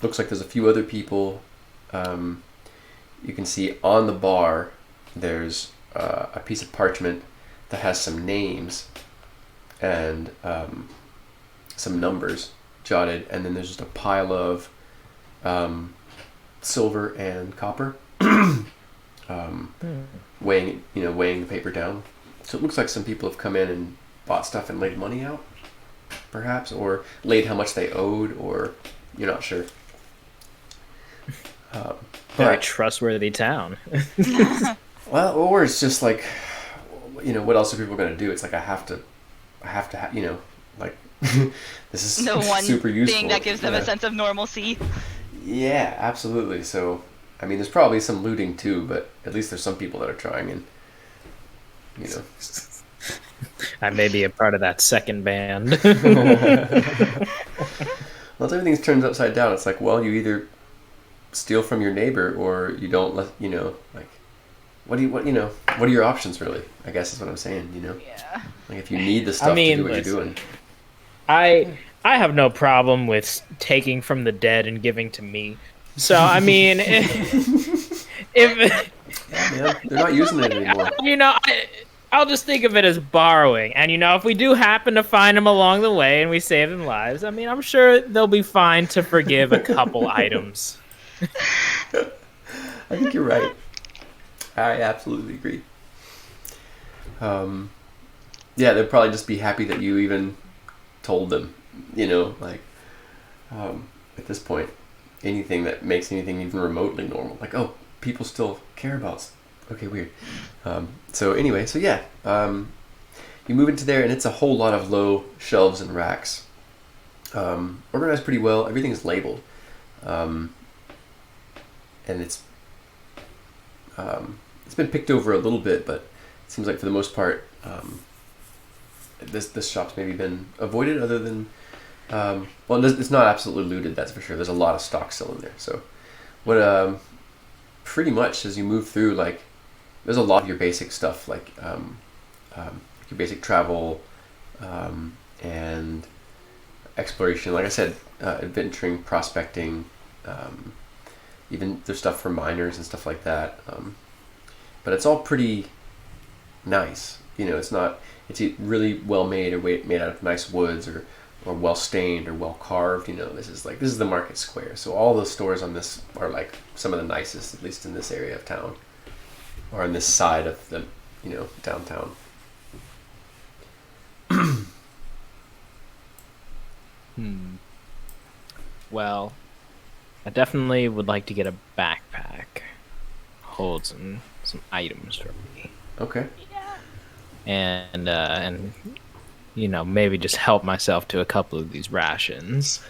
looks like there's a few other people. You can see on the bar, there's a piece of parchment that has some names and some numbers jotted, and then there's just a pile of silver and copper, weighing the paper down. So it looks like some people have come in and bought stuff and laid money out, perhaps, or laid how much they owed, or you're not sure. Very trustworthy town. Well, or it's just like, what else are people going to do? It's like I have to, like, this is No one super useful. thing that gives them a sense of normalcy. Yeah, absolutely. So, I mean, there's probably some looting too, but at least there's some people that are trying, and I may be a part of that second band. Well, everything's turned upside down. It's like, well, you either steal from your neighbor or you don't like, what are your options really? I guess is what I'm saying, Yeah. Like if you need the stuff to do what you're doing. I have no problem with taking from the dead and giving to me. So, I mean, if Yeah, they're not using it anymore. I'll just think of it as borrowing. And, if we do happen to find them along the way and we save them lives, I mean, I'm sure they'll be fine to forgive a couple items. I think you're right. I absolutely agree. Yeah, they'll probably just be happy that you even told them, at this point, anything that makes anything even remotely normal. Like, oh, people still care about. Okay, weird. So yeah, you move into there, and it's a whole lot of low shelves and racks, organized pretty well. Everything is labeled, and it's been picked over a little bit, but it seems like for the most part, this shop's maybe been avoided. Other than, it's not absolutely looted, that's for sure. There's a lot of stock still in there. So, what pretty much as you move through, like, there's a lot of your basic stuff, like your basic travel and exploration. Like I said, adventuring, prospecting, even there's stuff for miners and stuff like that. But it's all pretty nice. It's really well made or made out of nice woods or well stained or well carved. This is the market square. So all the stores on this are like some of the nicest, at least in this area of town, or on this side of the, downtown. Well, I definitely would like to get a backpack. Hold some items for me. Okay. And maybe just help myself to a couple of these rations.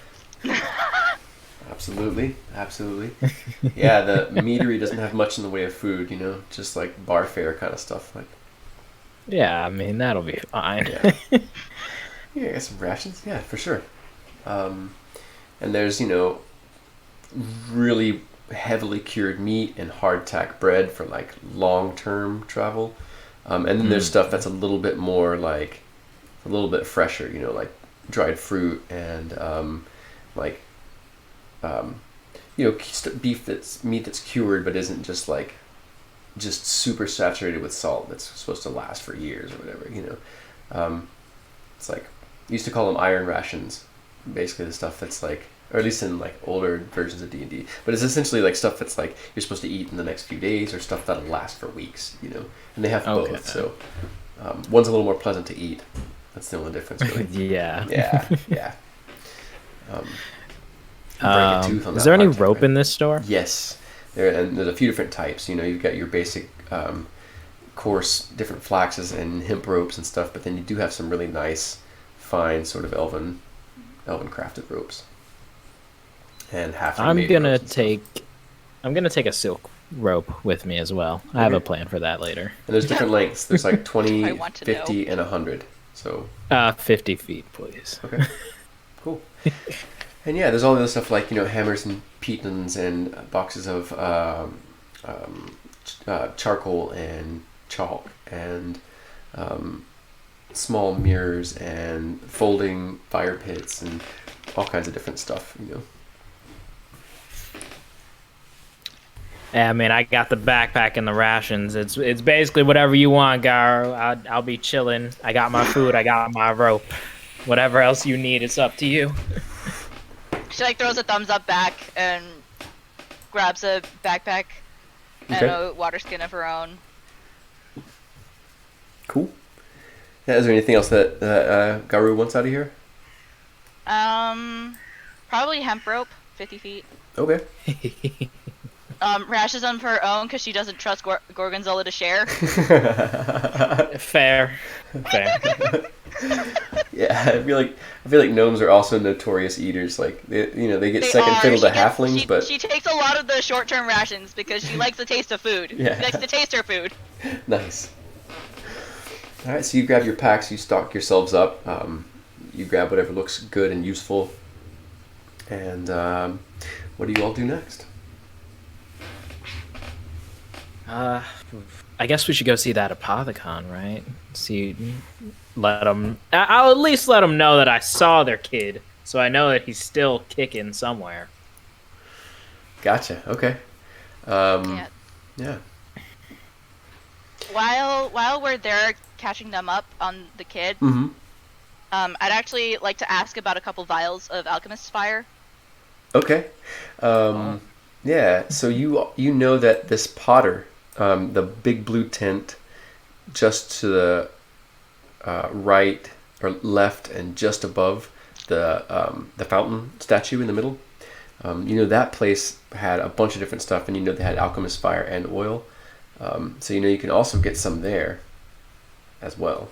Absolutely, absolutely. Yeah, the meadery doesn't have much in the way of food, just like bar fare kind of stuff. Like, Yeah, I mean that'll be fine. yeah, yeah, get some rations. Yeah, for sure. And there's really heavily cured meat and hardtack bread for like long-term travel. And then there's stuff that's a little bit more like a little bit fresher, like dried fruit and like meat that's cured but isn't just super saturated with salt that's supposed to last for years or whatever. It's like used to call them iron rations, basically the stuff that's like, or at least in like older versions of D&D, but it's essentially like stuff that's like you're supposed to eat in the next few days or stuff that'll last for weeks, and they have both. So one's a little more pleasant to eat. That's the only difference, really. Yeah. Yeah. Break a tooth on Is that there any hardtack rope bread. in this store? Yes, there's a few different types. You've got your basic coarse different flaxes and hemp ropes and stuff, but then you do have some really nice, fine sort of elven crafted ropes. And I'm gonna take a silk rope with me as well. I have a plan for that later. And there's different lengths. There's like 20, I want to 50, and 100. So 50 feet, please. okay, cool. And yeah, there's all the other stuff like hammers and pitons and boxes of charcoal and chalk and small mirrors and folding fire pits and all kinds of different stuff. Yeah, I mean, I got the backpack and the rations. It's basically whatever you want, Garo. I'll be chilling. I got my food. I got my rope. Whatever else you need, it's up to you. She like throws a thumbs up back and grabs a backpack and a water skin of her own. Cool. Yeah, is there anything else that Garu wants out of here? Probably hemp rope, 50 feet. Okay. Rashes on her own because she doesn't trust Gorgonzola to share. Fair. Yeah, I feel like gnomes are also notorious eaters. Like they get second fiddle to halflings, but she takes a lot of the short-term rations because she likes the taste of food. Yeah. She likes to taste her food. Nice. All right, so you grab your packs, you stock yourselves up, you grab whatever looks good and useful, and what do you all do next? I guess we should go see that Apothecon, right? I'll at least let them know that I saw their kid, so I know that he's still kicking somewhere. Gotcha. Okay. Yeah. While we're there catching them up on the kid, Mm-hmm. I'd actually like to ask about a couple vials of Alchemist's Fire. Okay. Yeah. So you know that this potter, the big blue tent, just to the right or left and just above the fountain statue in the middle, that place had a bunch of different stuff, and they had alchemist fire and oil. So you can also get some there as well.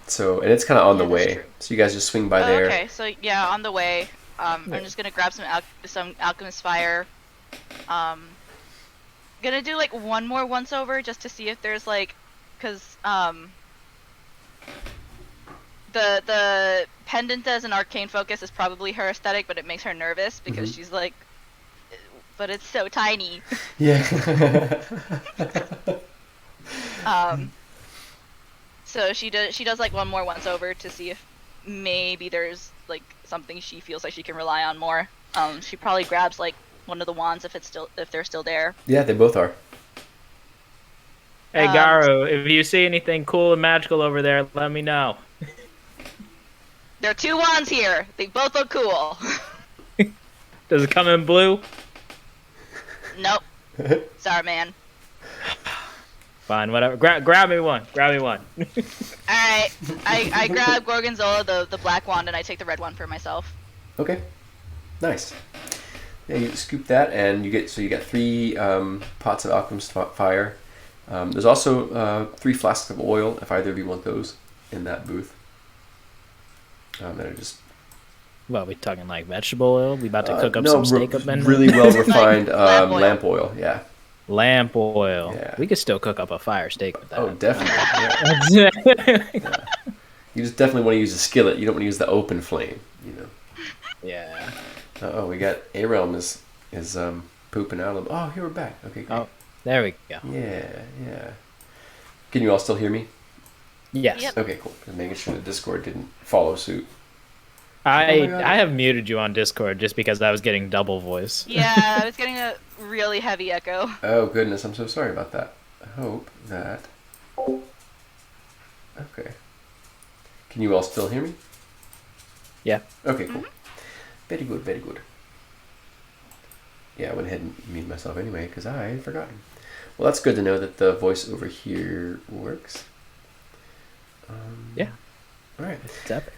So, and it's kind of on the way. True. So you guys just swing by there. Okay, so yeah, on the way. I'm just gonna grab some Alchemist Fire. Gonna do like one more once over just to see if there's like, cause the pendant as an arcane focus is probably her aesthetic, but it makes her nervous because she's like, but it's so tiny. Yeah. So she does like one more once over to see if maybe there's like something she feels like she can rely on more. She probably grabs like one of the wands if they're still there. Yeah, they both are. Hey, Garo, if you see anything cool and magical over there, let me know. There are 2 wands here. They both look cool. Does it come in blue? Nope. Sorry, man. Fine, whatever. Grab me one. Alright. I grab Gorgonzola, the black wand, and I take the red one for myself. Okay. Nice. Yeah, you scoop that, and you get 3 pots of alchemist fire. There's also 3 flasks of oil, if either of you want those, in that booth. That are just Well, we talking like vegetable oil? We about to cook up no, some steak up in really well refined lamp oil. lamp oil. Yeah. lamp oil. Yeah. We could still cook up a fire steak with that. Oh, definitely. Yeah. Yeah. You just definitely want to use a skillet. You don't want to use the open flame. You know. Yeah. Oh, we got ARealm is pooping out. Oh, here we're back. Okay, great. Oh, there we go. Yeah. Can you all still hear me? Yes. Yep. Okay, cool. Just making sure the Discord didn't follow suit. I Oh my God. I have muted you on Discord just because I was getting double voice. Yeah, I was getting a really heavy echo. Oh goodness, I'm so sorry about that. I hope that. Okay. Can you all still hear me? Yeah. Okay, cool. Very good, very good. Yeah, I went ahead and muted myself anyway because I had forgotten. Well, that's good to know that the voice over here works. Yeah. All right. It's epic.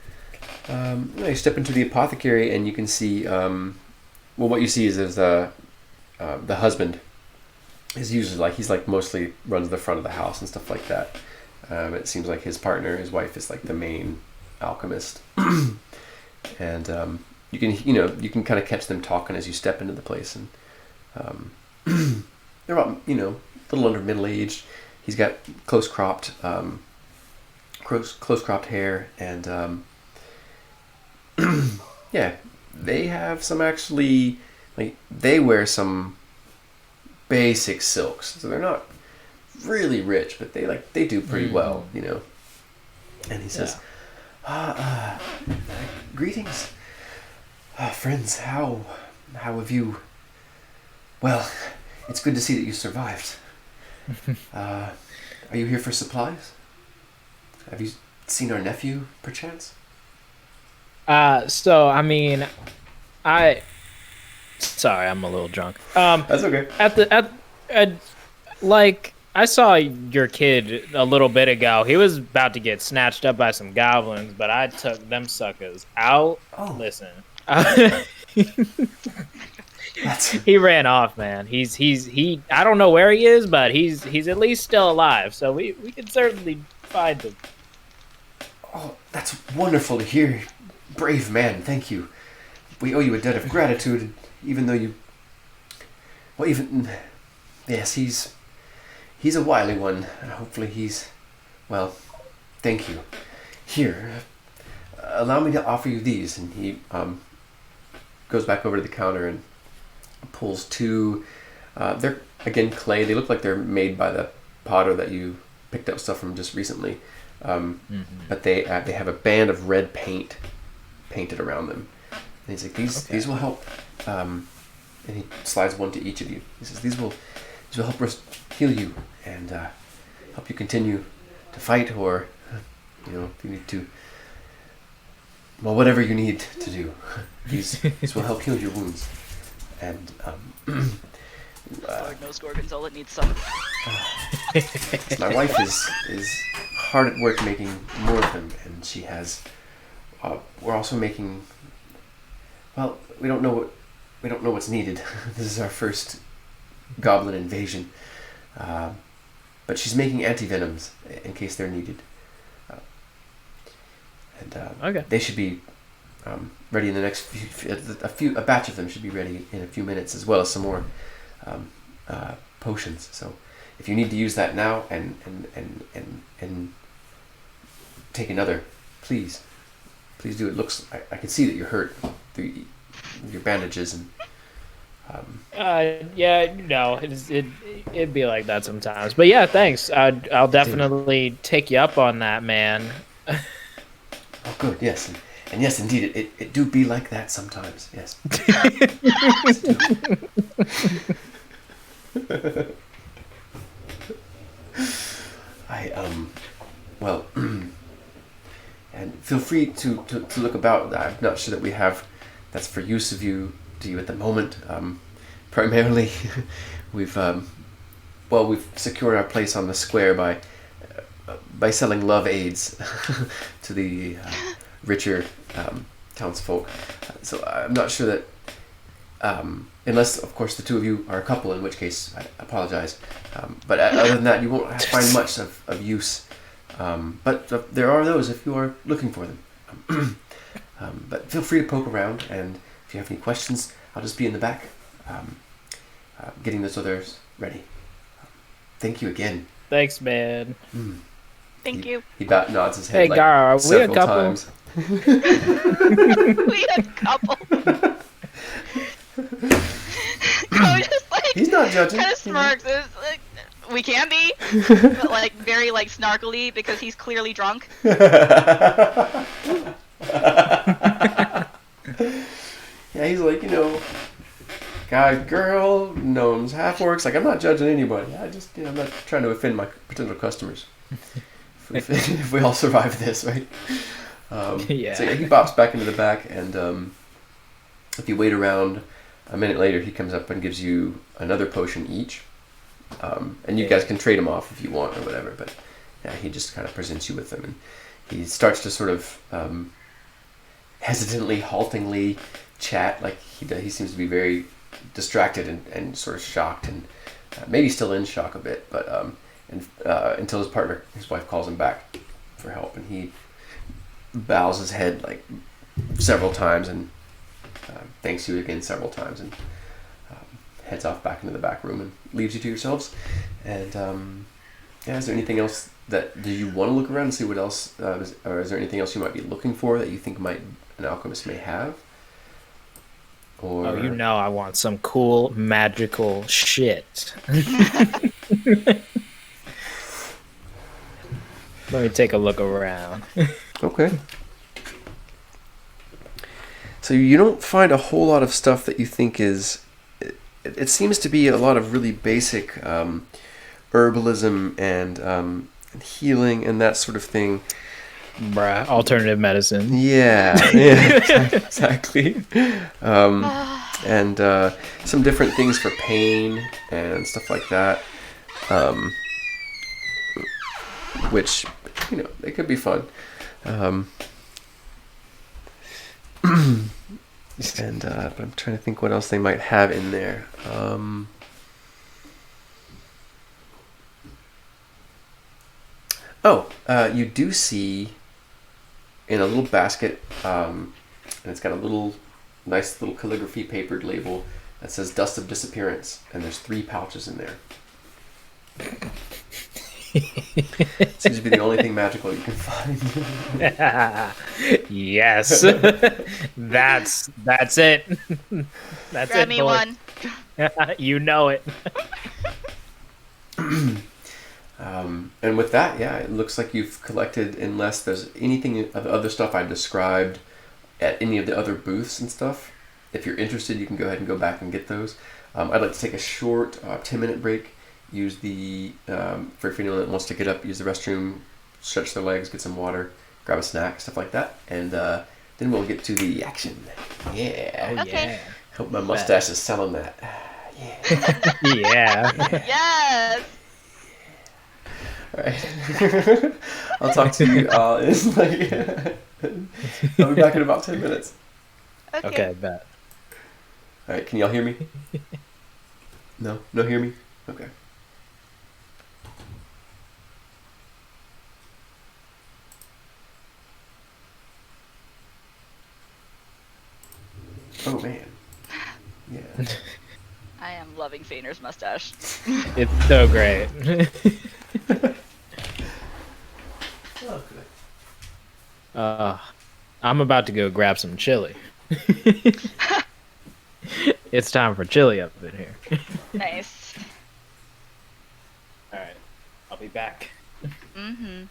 You step into the apothecary and you can see. Well, what you see is the husband is usually he's mostly runs the front of the house and stuff like that. It seems like his partner, his wife, is like the main alchemist, and you can kind of catch them talking as you step into the place, and they're about a little under middle aged. He's got close cropped hair, and yeah, they have some actually they wear some basic silks, so they're not really rich, but they do pretty well, And he says, "Greetings, friends. How have you? Well, it's good to see that you survived. Are you here for supplies? Have you seen our nephew, perchance?" So I mean, sorry, I'm a little drunk. That's okay. I saw your kid a little bit ago. He was about to get snatched up by some goblins, but I took them suckers out. Oh. Listen. That's... He ran off, man. He I don't know where he is, but he's at least still alive, so we can certainly find him. Oh, that's wonderful to hear. Brave man, thank you. We owe you a debt of gratitude, even though you... Well, yes, he's a wily one. Hopefully he's... Well, thank you. Here, allow me to offer you these. And he goes back over to the counter and pulls two... they're, again, clay. They look like they're made by the potter that you picked up stuff from just recently. But they have a band of red paint painted around them. And he's like, these will help. And he slides one to each of you. He says, these will help heal you and help you continue to fight, or if you need to, well, whatever you need to do. These will help heal your wounds. And Lord knows Gorgonzola needs some. my wife is hard at work making more of them, and she has. We're also making. Well, we don't know what's needed. This is our first goblin invasion, but she's making anti-venoms in case they're needed. Okay. They should be ready in the next a batch of them should be ready in a few minutes, as well as some more potions. So if you need to use that now and take another, please do. It looks I can see that you're hurt through your bandages and it'd be like that sometimes, but yeah, thanks. I'll definitely take you up on that, man. Oh, good. Yes, and yes, indeed, it do be like that sometimes. Yes. Well, and feel free to look about. I'm not sure that we have that's for use of you at the moment. Primarily, we've secured our place on the square by selling love aids to the richer townsfolk. So I'm not sure that, unless of course the two of you are a couple, in which case I apologize. But other than that, you won't find much of use. But there are those if you are looking for them. But feel free to poke around, and if you have any questions, I'll just be in the back getting those others ready. Thank you again. Thanks, man. Thank you. He nods his head Hey, like Gar, are we a several couple? times. We a couple. Go just like He's not judging. kind of smirks. It's like, we can be, but like very like snarkily because he's clearly drunk. Yeah, he's like, guy, girl, gnomes, half orcs. Like, I'm not judging anybody. I'm not trying to offend my potential customers. If we all survive this, right? Yeah. So he bops back into the back, and if you wait around a minute later, he comes up and gives you another potion each. And you guys can trade them off if you want or whatever, but yeah, he just kind of presents you with them, and he starts to sort of hesitantly, haltingly chat. Like he seems to be very distracted and sort of shocked, and maybe still in shock a bit, but until his wife calls him back for help, and he bows his head like several times and thanks you again several times, and heads off back into the back room and leaves you to yourselves. And is there anything else do you want to look around and see what else, or is there anything else you might be looking for that you think an alchemist may have? Or Oh, I want some cool magical shit. Let me take a look around. Okay. So you don't find a whole lot of stuff that you think is... It seems to be a lot of really basic herbalism and healing and that sort of thing. Bruh, alternative medicine. Yeah, exactly. And some different things for pain and stuff like that. Which, they could be fun. But I'm trying to think what else they might have in there. You do see in a little basket, and it's got a nice little calligraphy papered label that says "Dust of Disappearance," and there's 3 pouches in there. Seems to be the only thing magical you can find. Yes. That's it. That's Grab it, me boy. one. You know it. And with that, it looks like you've collected, unless there's anything of the other stuff I described at any of the other booths and stuff. If you're interested, you can go ahead and go back and get those. I'd like to take a short 10-minute break. Use for anyone that wants to get up, use the restroom, stretch their legs, get some water, grab a snack, stuff like that. And then we'll get to the action. Yeah. Oh, Okay. yeah. Hope my mustache is selling that. Yeah. Yeah. Yes. All right. I'll talk to you I'll be back in about 10 minutes. Okay, bet. All right, can y'all hear me? No hear me? Okay. Oh man. Yeah. I am loving Feiner's mustache. It's so great. Oh, good. I'm about to go grab some chili. It's time for chili up in here. Nice. All right, I'll be back. Mm-hmm.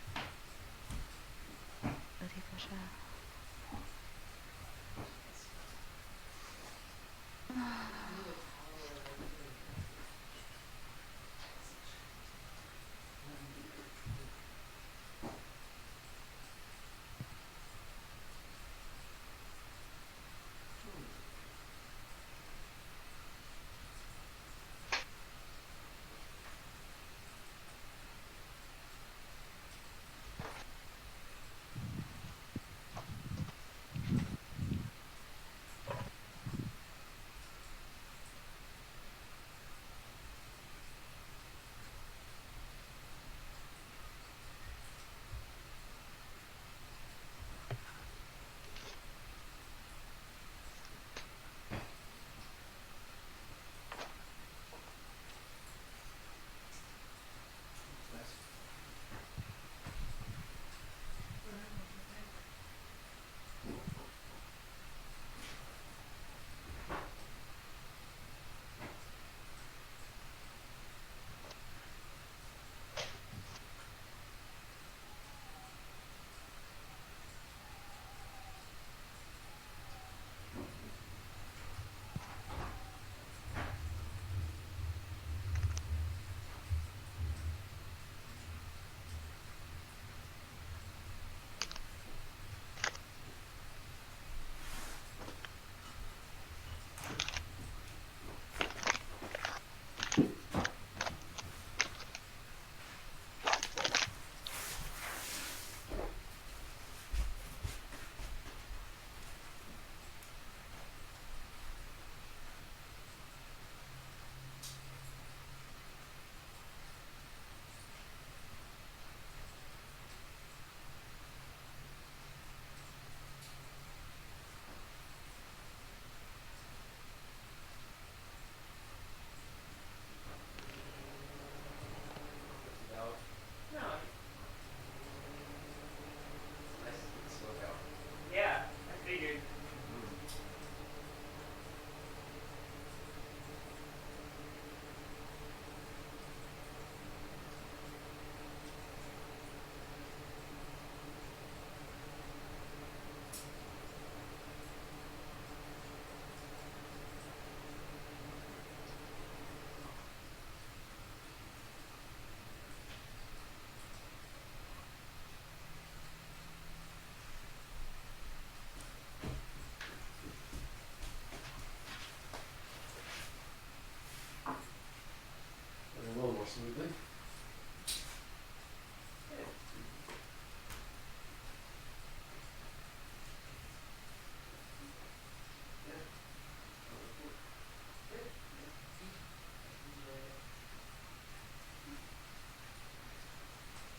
smoothly.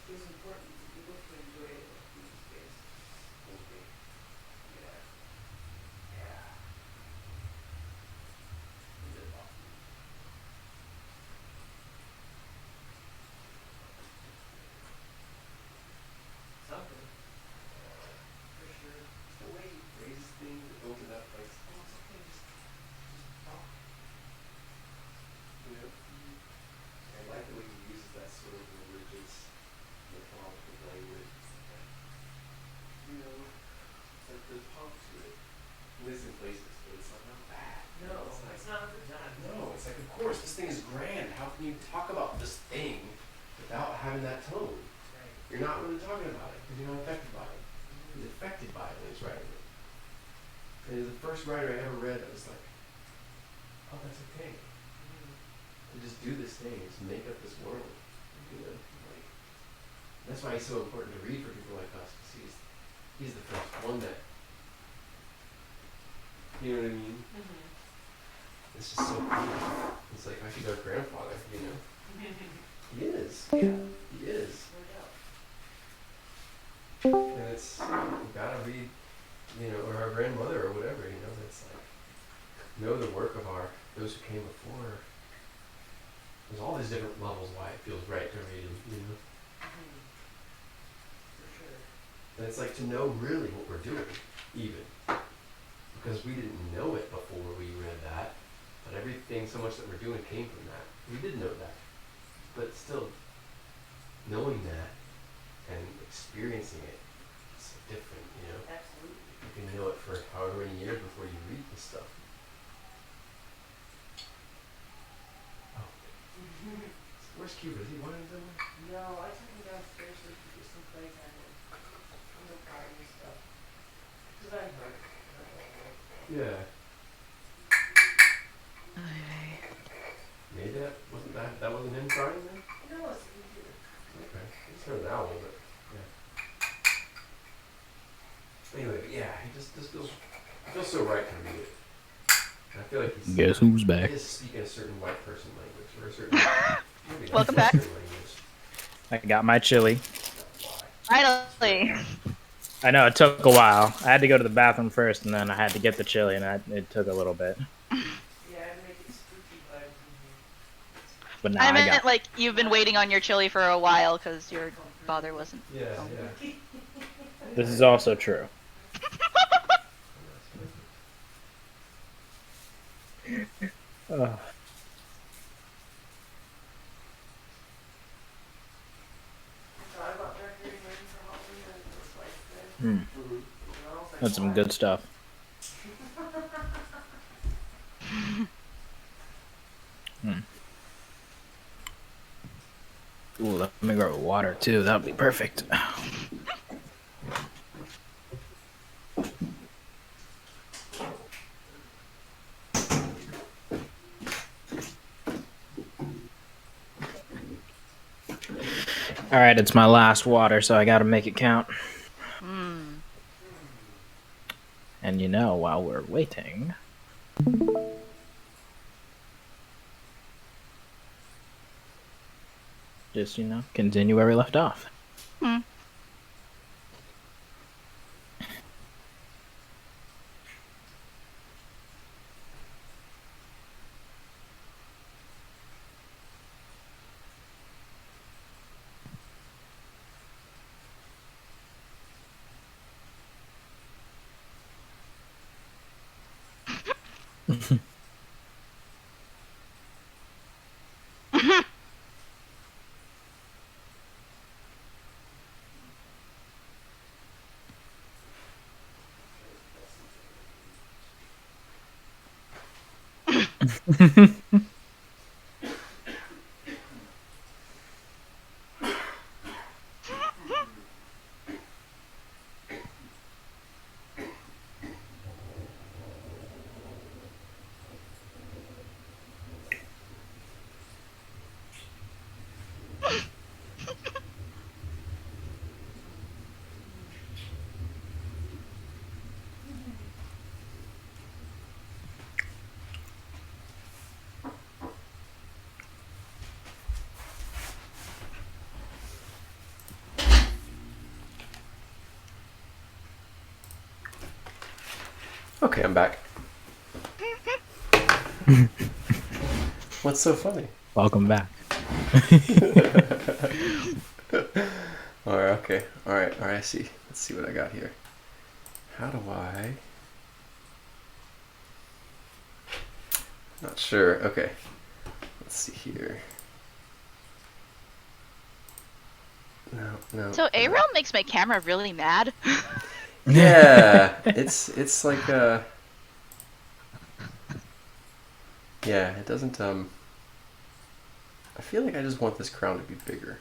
Feels important. You look to enjoy it. Space. Okay. Yeah. Yeah. Something. For sure. It's the way he phrases things that builds it up. Like, oh, it's okay. Just talk. You know? I like the way he uses that sort of religious, mythological language. You know, it's like there's punk to it. Lives in places, but it's like not bad. No, it's not. No, it's like, of course, this thing is grand. How can you talk about this thing without having that tone? Right. You're not really talking about it because you're not affected by it. He's affected by it when he's writing it. And he's the first writer I ever read that was like, oh, that's okay. To just do this thing, just make up this world. You know, like, that's why he's so important to read for people like us, because he's the first one that, you know what I mean? Mm-hmm. It's just so cool. It's like, he's our grandfather, you know? He is. Yeah. He is. And it's, you gotta read, you know, or our grandmother or whatever, you know, that's like, know the work of those who came before. There's all these different levels why it feels right to read them, you know? For sure. And it's like to know really what we're doing, even. Because we didn't know it before we read that, but everything so much that we're doing came from that. We did know that. But still, knowing that and experiencing it is so different, you know? Absolutely. You can know it for however many years before you read this stuff. Oh. Where's Cuba? Is he wanting somewhere? No, I took him downstairs so he could get some playtime in the garden and stuff. Because I heard. Yeah. Maybe that wasn't him crying then? No, it's the computer. Okay. I just heard an owl, but yeah. Anyway, but yeah, he just feels so right to read it. And I feel like Guess who's back? He is speaking a certain white person language, or a certain Welcome back. Language. I got my chili. Finally. I know it took a while. I had to go to the bathroom first, and then I had to get the chili, and it took a little bit. But now I meant like you've been waiting on your chili for a while because your father wasn't. Yeah. This is also true. That's some good stuff. Ooh, let me grab water too. That would be perfect. All right, it's my last water, so I got to make it count. And you know, while we're waiting, just, you know, continue where we left off. Okay, I'm back. What's so funny? Welcome back. Alright, okay. Alright, I see. Let's see what I got here. How do I... Not sure. Okay. Let's see here. No. So ARealm makes my camera really mad. Yeah, it's like yeah, it doesn't I feel like I just want this crown to be bigger.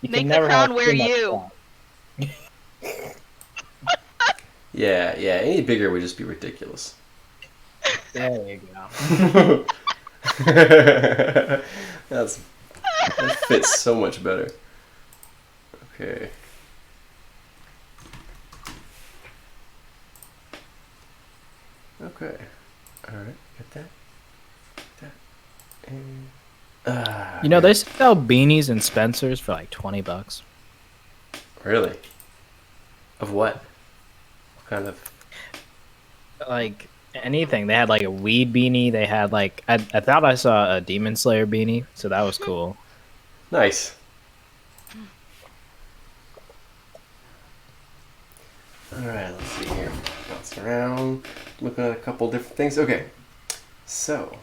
Make the crown wear you. Yeah, any bigger would just be ridiculous. There you go. That fits so much better. Okay. Okay. Alright, get that. And You know, they sell beanies in Spencer's for like $20. Really? Of what? What kind of... Like anything. They had like a weed beanie. They had like I thought I saw a Demon Slayer beanie, so that was cool. Nice. Alright, let's see here. Bounce around. Looking at a couple different things. Okay. So.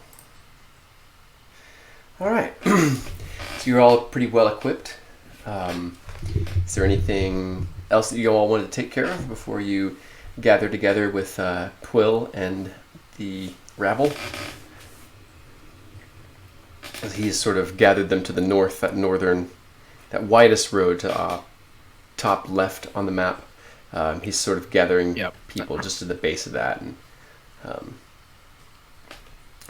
Alright. So you're all pretty well equipped. Is there anything else that you all wanted to take care of before you gather together with Quill and the rabble? As he's sort of gathered them to the north, that widest road to top left on the map. He's sort of gathering people just to the base of that, and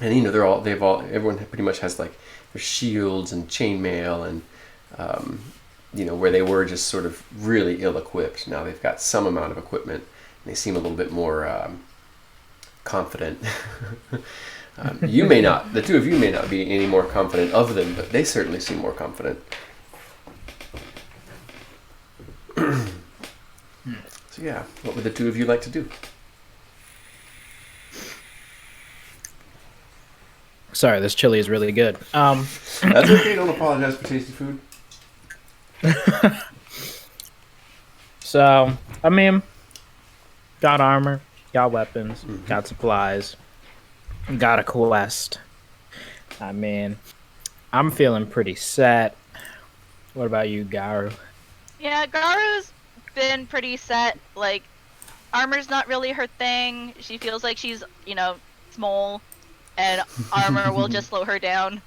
you know everyone pretty much has like their shields and chainmail and you know, where they were just sort of really ill-equipped. Now they've got some amount of equipment, and they seem a little bit more confident. You may not, the two of you may not be any more confident of them, but they certainly seem more confident. So yeah, what would the two of you like to do? Sorry, this chili is really good. That's okay, don't apologize for tasty food. So, I mean, got armor, got weapons, got supplies, got a quest. I mean, I'm feeling pretty set. What about you, Garu? Yeah, Garu's been pretty set. Like, armor's not really her thing. She feels like she's, you know, small, and armor will just slow her down.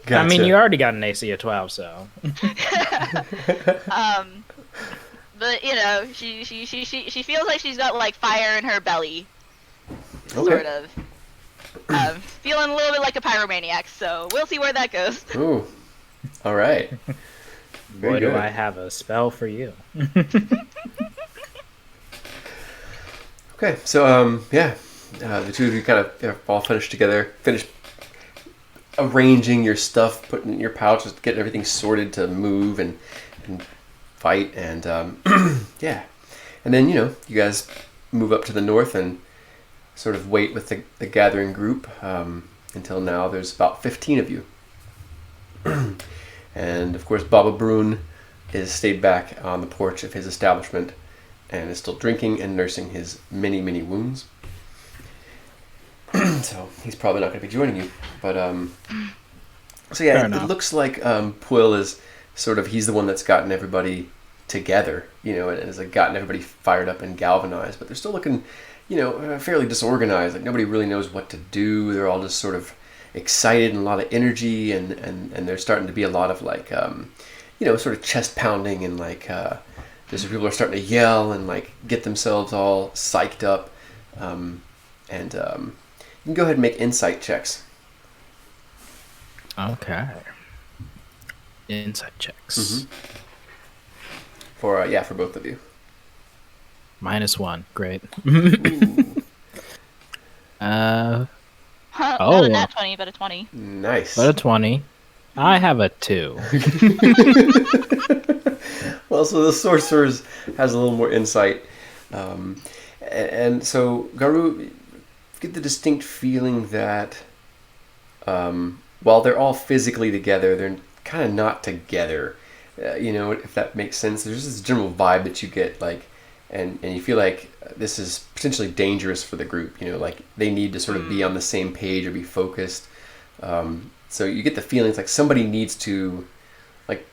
Gotcha. I mean, you already got an AC of 12, so. But you know, she feels like she's got like fire in her belly, sort of. Feeling a little bit like a pyromaniac, so we'll see where that goes. Ooh, all right. Boy, do I have a spell for you. Okay, so yeah, the two of you kind of all finished arranging your stuff, putting it in your pouches, getting everything sorted to move and fight, and yeah, and then you know you guys move up to the north and sort of wait with the gathering group until now there's about 15 of you. And of course Baba Brune is stayed back on the porch of his establishment and is still drinking and nursing his many wounds. So he's probably not going to be joining you, but so yeah, it looks like Puil is sort of, he's the one that's gotten everybody together, you know, and has like gotten everybody fired up and galvanized, but they're still looking, you know, fairly disorganized. Like nobody really knows what to do. They're all just sort of excited and a lot of energy, and there's starting to be a lot of like you know, sort of chest pounding, and like there's people are starting to yell and like get themselves all psyched up, and you can go ahead and make insight checks. Okay. Insight checks. Mm-hmm. For both of you. -1. Great. Not a nat 20, but a 20. Nice. But a 20. I have a 2. Well, so the sorcerers has a little more insight, and so Garu get the distinct feeling that while they're all physically together, they're kind of not together. If that makes sense. There's this general vibe that you get, like, and you feel like this is potentially dangerous for the group. Like they need to sort of be on the same page or be focused. So you get the feelings like somebody needs to, like,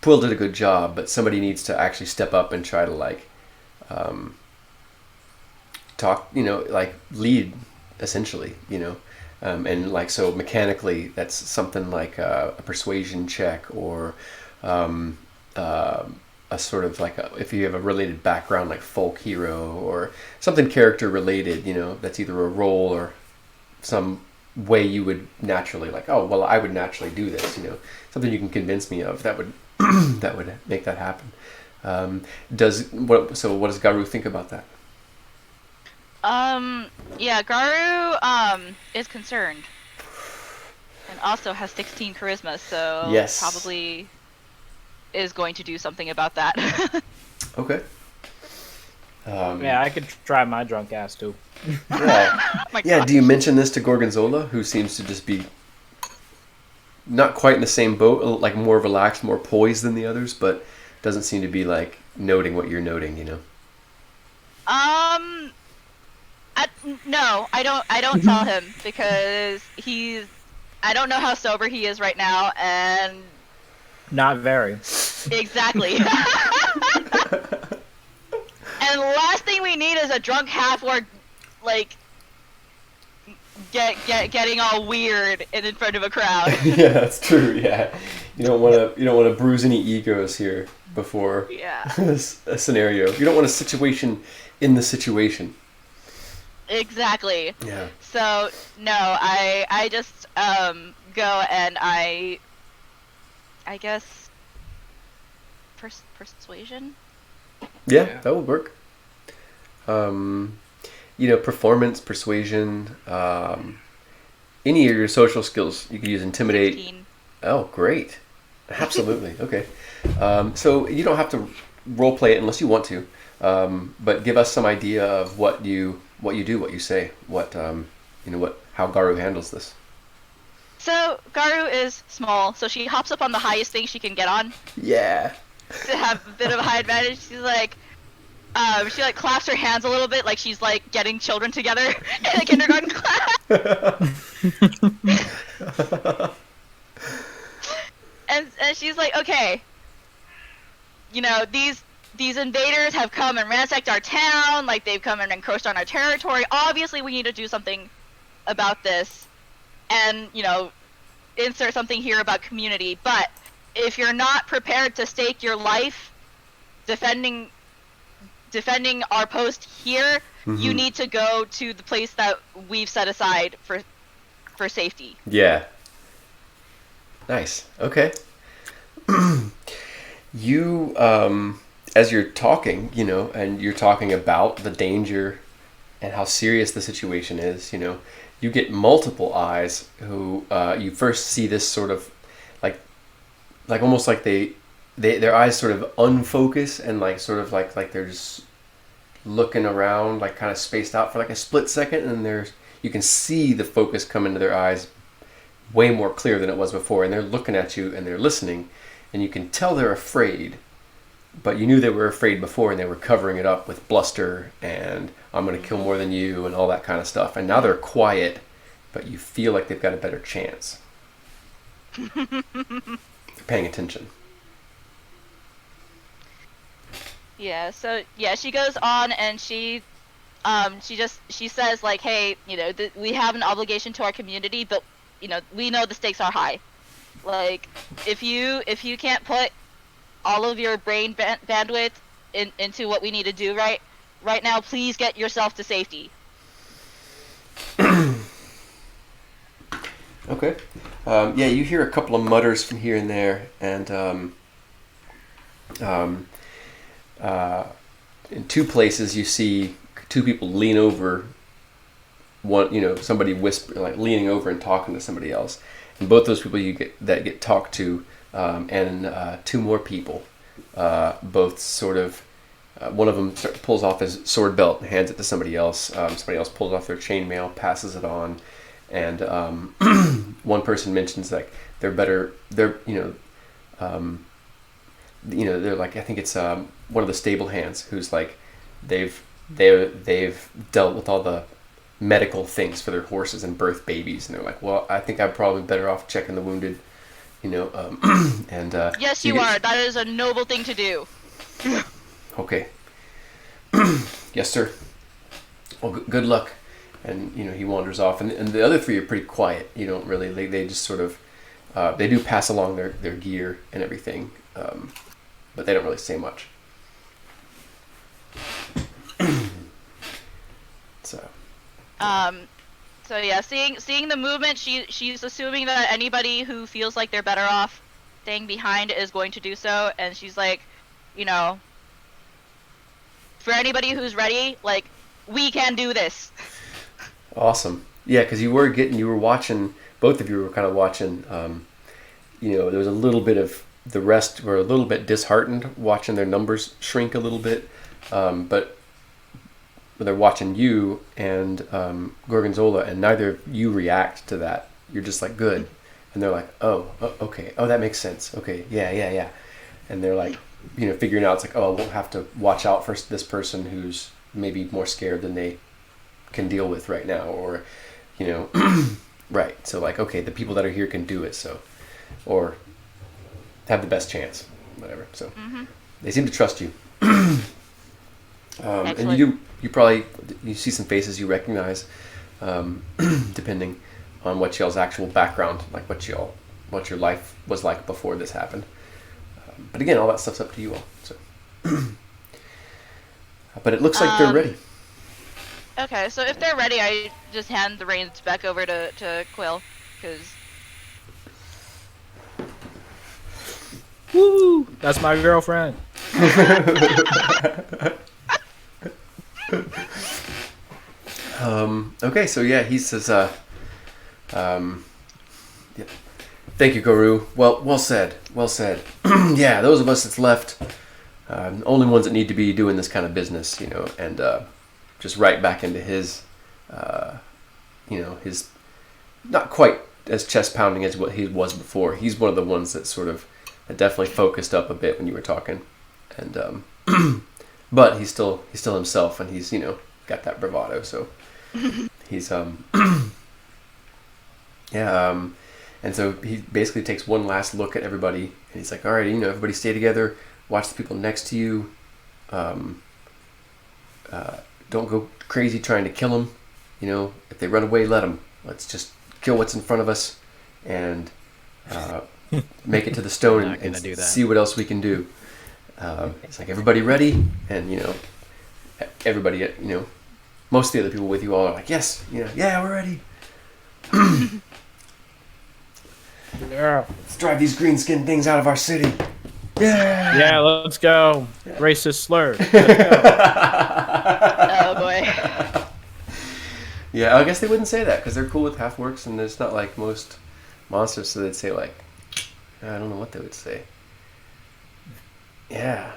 Quill did a good job, but somebody needs to actually step up and try to, like, talk, like lead, essentially, and like, so mechanically that's something like a persuasion check, or a sort of like if you have a related background like folk hero or something character related, that's either a role or some way you would naturally, like, oh well, I would naturally do this, something you can convince me of that would that would make that happen. What does Garu think about that? Yeah, Garu is concerned and also has 16 charisma, so yes, probably is going to do something about that. Okay. Yeah, I could try my drunk ass too. Yeah. Yeah. Do you mention this to Gorgonzola, who seems to just be not quite in the same boat, like more relaxed, more poised than the others, but doesn't seem to be like noting what you're noting, No, I don't tell him because I don't know how sober he is right now, and not very. Exactly. And the last thing we need is a drunk half-orc, like, getting all weird in front of a crowd. Yeah, that's true. Yeah, you don't want to bruise any egos here before a scenario. You don't want a situation in the situation. Exactly. Yeah. So no, I just go and I guess persuasion. Yeah, that would work. Performance, persuasion, any of your social skills. You could use intimidate. 16. Oh, great. Absolutely. Okay. So you don't have to role play it unless you want to, but give us some idea of what you do, what you say, how Garu handles this. So Garu is small, so she hops up on the highest thing she can get on. Yeah. To have a bit of a high advantage. She's like, she like claps her hands a little bit, like she's like getting children together in a kindergarten class. and she's like, okay, these invaders have come and ransacked our town, like they've come and encroached on our territory. Obviously, we need to do something about this, and insert something here about community. But if you're not prepared to stake your life defending our post here, you need to go to the place that we've set aside for safety. Yeah. Nice. Okay. You, as you're talking, and you're talking about the danger and how serious the situation is, you get multiple eyes who you first see this sort of like almost like their eyes sort of unfocus and like sort of like they're just looking around, like kind of spaced out for like a split second, and you can see the focus come into their eyes way more clear than it was before, and they're looking at you and they're listening, and you can tell they're afraid, but you knew they were afraid before and they were covering it up with bluster and I'm going to kill more than you and all that kind of stuff, and now they're quiet, but you feel like they've got a better chance. Paying attention. Yeah, so she goes on and she says like, hey, we have an obligation to our community, but we know the stakes are high. Like, if you can't put all of your brain bandwidth into what we need to do right now, please get yourself to safety. Okay. Yeah, you hear a couple of mutters from here and there, and in two places you see two people lean over. Somebody whisper, like leaning over and talking to somebody else, and both those people get talked to, and two more people both sort of. One of them pulls off his sword belt and hands it to somebody else. Somebody else pulls off their chainmail, passes it on, and one person mentions like they're better. They're they're like, I think it's one of the stable hands who's like they've dealt with all the medical things for their horses and birth babies, and they're like, well, I think I'm probably better off checking the wounded, and Yes, you are. That is a noble thing to do. Okay. Yes, sir. Well, good luck. And he wanders off, and the other three are pretty quiet. You don't really they just sort of they do pass along their gear and everything, but they don't really say much. So yeah, seeing the movement, she's assuming that anybody who feels like they're better off staying behind is going to do so, and she's like, for anybody who's ready, like, we can do this. Awesome. Yeah, because you were watching, both of you were kind of watching, there was a little bit of, the rest were a little bit disheartened watching their numbers shrink a little bit, but they're watching you and Gorgonzola, and neither of you react to that. You're just like, good. And they're like, oh, okay. Oh, that makes sense. Okay, yeah. And they're like, figuring out, it's like, oh, we'll have to watch out for this person who's maybe more scared than they can deal with right now, or, right. So like, okay, the people that are here can do it, so, or have the best chance, whatever. So they seem to trust you. And you see some faces you recognize, depending on what y'all's actual background, like what your life was like before this happened. But again, all that stuff's up to you all. So, but it looks like they're ready. Okay, so if they're ready, I just hand the reins back over to Quill, because. Woo! That's my girlfriend. Okay, so yeah, he says, yeah. Thank you, Guru. Well said. Yeah, those of us that's left, only ones that need to be doing this kind of business, and just right back into his, his not quite as chest pounding as what he was before. He's one of the ones that that definitely focused up a bit when you were talking, and but he's still himself, and he's got that bravado. So he's yeah. And so he basically takes one last look at everybody, and he's like, all right, everybody stay together, watch the people next to you, don't go crazy trying to kill them, if they run away, let them. Let's just kill what's in front of us, and make it to the stone and see what else we can do. It's like, everybody ready? And, everybody, most of the other people with you all are like, yes, yeah, we're ready. Yeah. Let's drive these green skinned things out of our city. Yeah. Yeah, let's go. Yeah. Racist slur. Oh boy. Yeah, I guess they wouldn't say that because they're cool with half orcs, and it's not like most monsters, so they'd say like, I don't know what they would say. Yeah.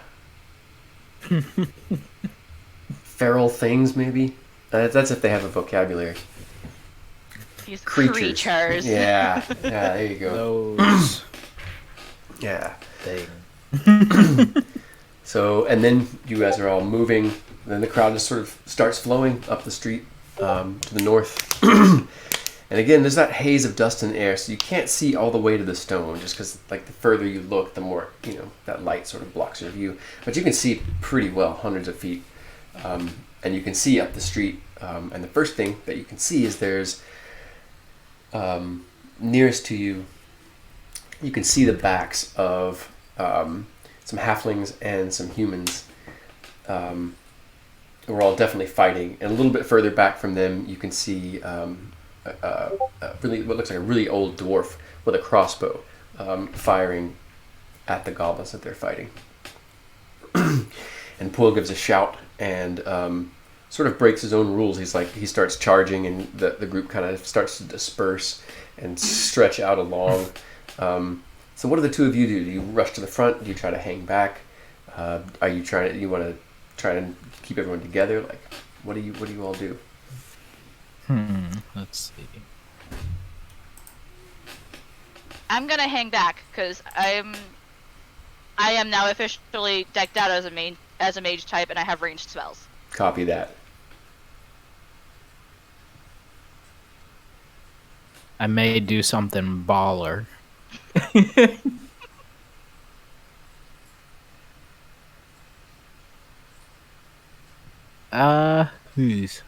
Feral things, maybe. That's if they have a vocabulary. These creatures. Yeah, there you go. Those. Yeah. Thing. So, and then you guys are all moving. Then the crowd just sort of starts flowing up the street to the north. And again, there's that haze of dust in the air, so you can't see all the way to the stone, just because like the further you look, the more that light sort of blocks your view. But you can see pretty well, hundreds of feet, and you can see up the street. And the first thing that you can see is there's nearest to you. You can see the backs of some halflings and some humans. We're all definitely fighting, and a little bit further back from them, you can see what looks like a really old dwarf with a crossbow, firing at the goblins that they're fighting. And Poole gives a shout and sort of breaks his own rules. He starts charging, and the group kind of starts to disperse and stretch out along. So what do the two of you do? Do you rush to the front? Do you try to hang back? Are you trying to? You want to try and keep everyone together? Like, what do you all do? Let's see. I'm gonna hang back because I am now officially decked out as a mage type, and I have ranged spells. Copy that. I may do something baller. Who's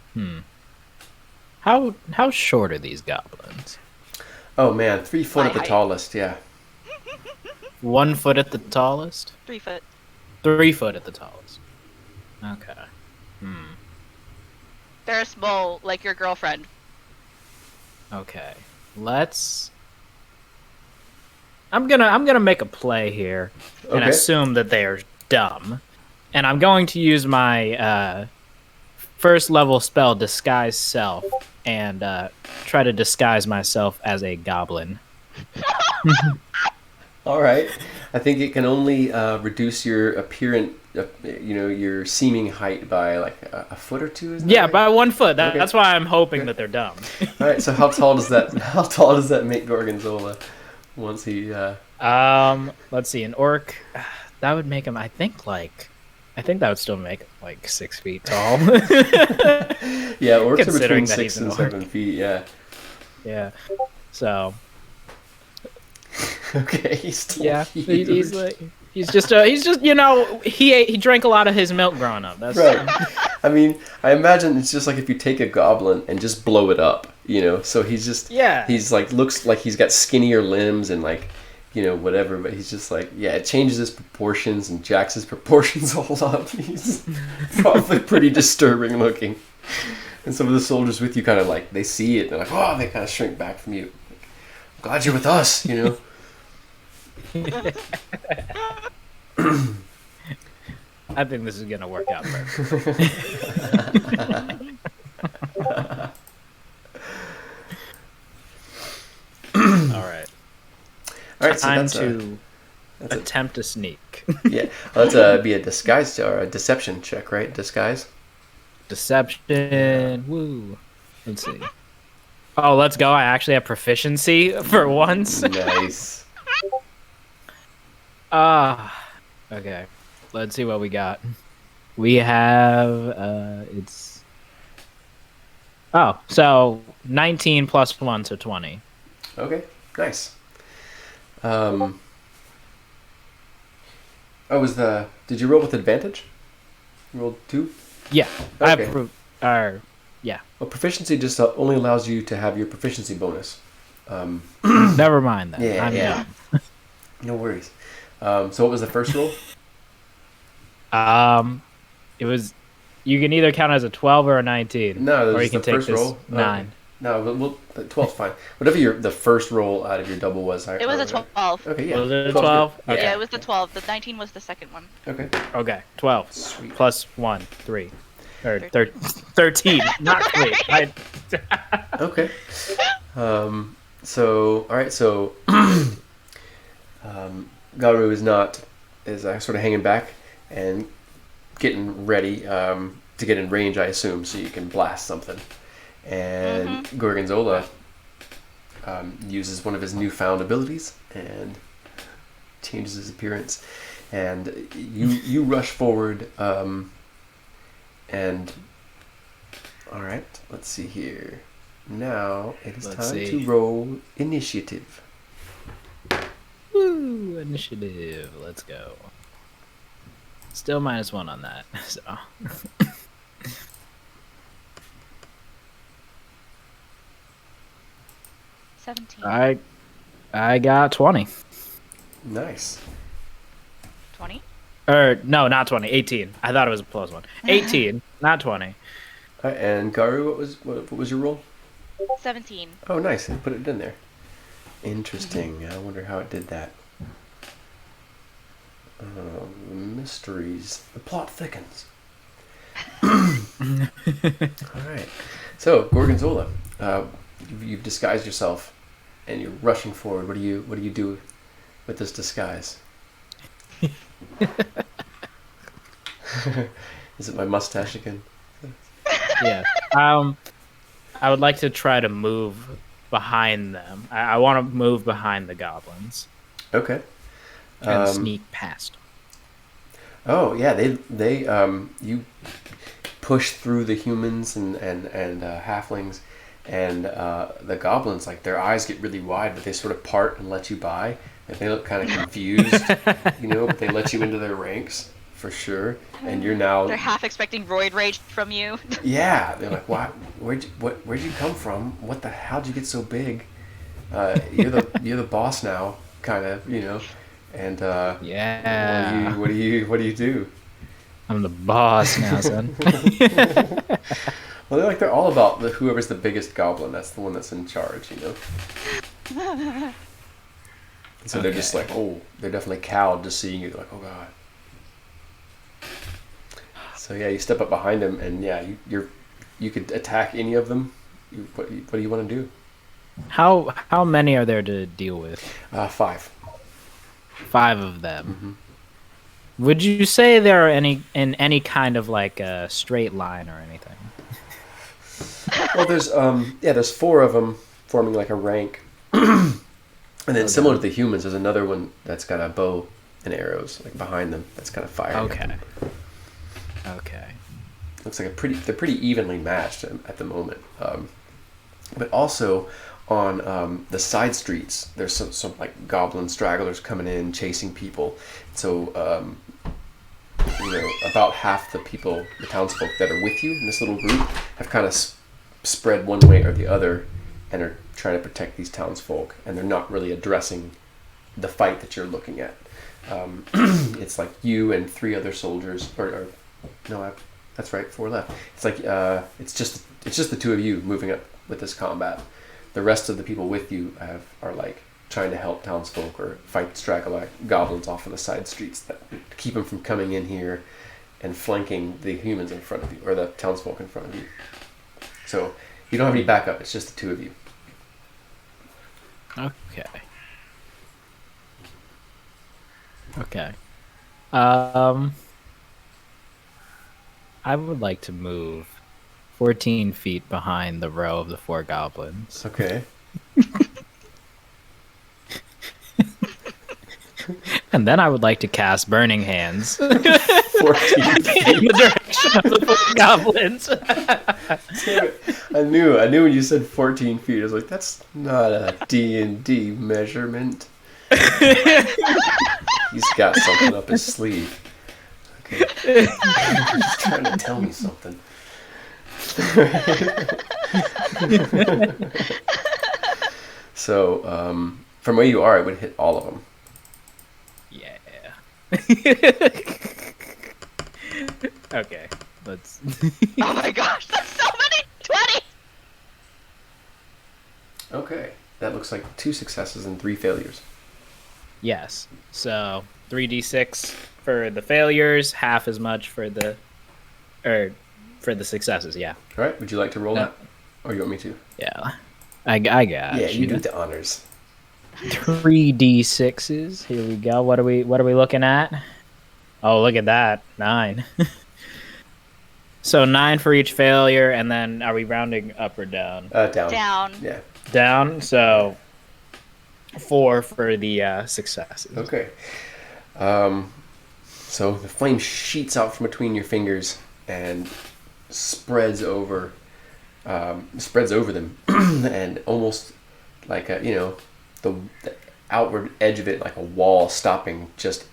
How short are these goblins? Oh man, 3 foot My at the height. tallest. Yeah. 1 foot at the tallest? 3 foot. 3 foot at the tallest. Okay. They're small, like your girlfriend. Okay. I'm gonna make a play here and Okay. assume that they are dumb. And I'm going to use my first level spell Disguise Self and try to disguise myself as a goblin. All right. I think it can only reduce your apparent, your seeming height by like a foot or two. Is that Yeah, right? by 1 foot. Okay. That's why I'm hoping that they're dumb. All right. So how tall does that? How tall does that make Gorgonzola once he? Let's see, an orc that would make him. I think that would still make him like 6 feet tall. Yeah, orcs are Considering between that he's 6 an and orc. 7 feet. Yeah. Yeah. So Okay. He's still yeah, huge. he's just he drank a lot of his milk growing up. That's Right. I mean, I imagine it's just like if you take a goblin and just blow it up, So he's like looks like he's got skinnier limbs and like, whatever. But he's just like, yeah, it changes his proportions and jacks his proportions all up. He's probably pretty disturbing looking. And some of the soldiers with you kind of like they see it, they're like, oh, they kind of shrink back from you. I'm glad you're with us, I think this is gonna work out perfectly. All right. All right, so Time that's to that's a- attempt a sneak. yeah. Well, that's be a disguise or a deception check, right? Disguise. Deception. Woo. Let's see. Oh, let's go. I actually have proficiency for once. Nice. Okay. Let's see what we got. We have it's so 19 plus 1, so 20. Okay. Nice. Did you roll with advantage? You rolled 2? Yeah. Okay. Yeah. Well, proficiency just only allows you to have your proficiency bonus. Never mind that. Yeah, I'm yeah. dumb. No worries. So what was the first roll? It was. You can either count as a 12 or a 19. No, or this you is can the take first this roll. 9. No, well, 12's fine. Whatever the first roll out of your double was. It was a 12. Okay, yeah. Was it a 12's 12? good. Okay. Yeah, it was the 12. The 19 was the second one. Okay. Okay, 12 Sweet. plus 1, 3. Or 13, not 3. Okay. So, all right. So, Garu is sort of hanging back and getting ready to get in range, I assume, so you can blast something. And Gorgonzola uses one of his newfound abilities and changes his appearance. And you rush forward. And all right, let's see here. Now it is time to roll initiative. Woo! Initiative. Let's go. Still -1 on that. So. 17. I got 20. Nice. 20? Or no, not 20. 18. I thought it was a +1. 18, not 20. And Garu, what was your roll? 17. Oh, nice. It put it in there. Interesting. I wonder how it did that. Mysteries. The plot thickens. All right. So, Gorgonzola, you've disguised yourself, and you're rushing forward. What do you do with this disguise? Is it my mustache again? Yeah. I would like to try to move behind them. I want to move behind the goblins Okay. and sneak past them. Oh yeah, they you push through the humans and halflings, and the goblins, like their eyes get really wide, but they sort of part and let you by. And they look kind of confused, but they let you into their ranks for sure. And you're now They're half expecting roid rage from you. yeah. They're like, what? Where'd you come from? How'd you get so big? You're the boss now, kind of, And Yeah. what do you do? I'm the boss now, son. Well, they're all about whoever's the biggest goblin. That's the one that's in charge, So they're just like, oh, they're definitely cowed just seeing you. They're like, oh god. So yeah, you step up behind them, and yeah, you could attack any of them. What do you want to do? How many are there to deal with? 5. 5 of them. Would you say there are in any kind of like a straight line or anything? Well, there's 4 of them forming like a rank. And then similar to the humans, there's another one that's got a bow and arrows like behind them that's kind of firing. Okay. Looks like they're pretty evenly matched at the moment. But also on the side streets, there's some like goblin stragglers coming in chasing people. So about half the people, the townsfolk that are with you in this little group, have kind of spread one way or the other and are trying to protect these townsfolk, and they're not really addressing the fight that you're looking at. It's like you and 3 other soldiers, that's right, 4 left. It's like it's just the 2 of you moving up with this combat. The rest of the people with you are like trying to help townsfolk or fight straggler goblins off on the side streets that keep them from coming in here and flanking the humans in front of you, or the townsfolk in front of you. So you don't have any backup. It's just the 2 of you. Okay. I would like to move 14 feet behind the row of the 4 goblins. Okay. And then I would like to cast Burning Hands 14 feet. in the direction of the 4 goblins. Damn it. I knew when you said 14 feet, I was like, that's not a D&D measurement. He's got something up his sleeve. Okay. He's trying to tell me something. So, from where you are, it would hit all of them. Yeah. Okay, let's. Oh my gosh, that's so many! 20! Okay. That looks like 2 successes and 3 failures. Yes. So 3d6 for the failures, half as much for the successes. Yeah. All right. Would you like to roll that? Or you want me to? Yeah. I got. Yeah, you do the honors. 3d6s. Here we go. What are we looking at? Oh, look at that. 9. So 9 for each failure, and then are we rounding up or down? Down. Down. Yeah. Down. So 4 for the successes. Okay. So the flame sheets out from between your fingers and spreads over them, and almost like the outward edge of it, like a wall, stopping just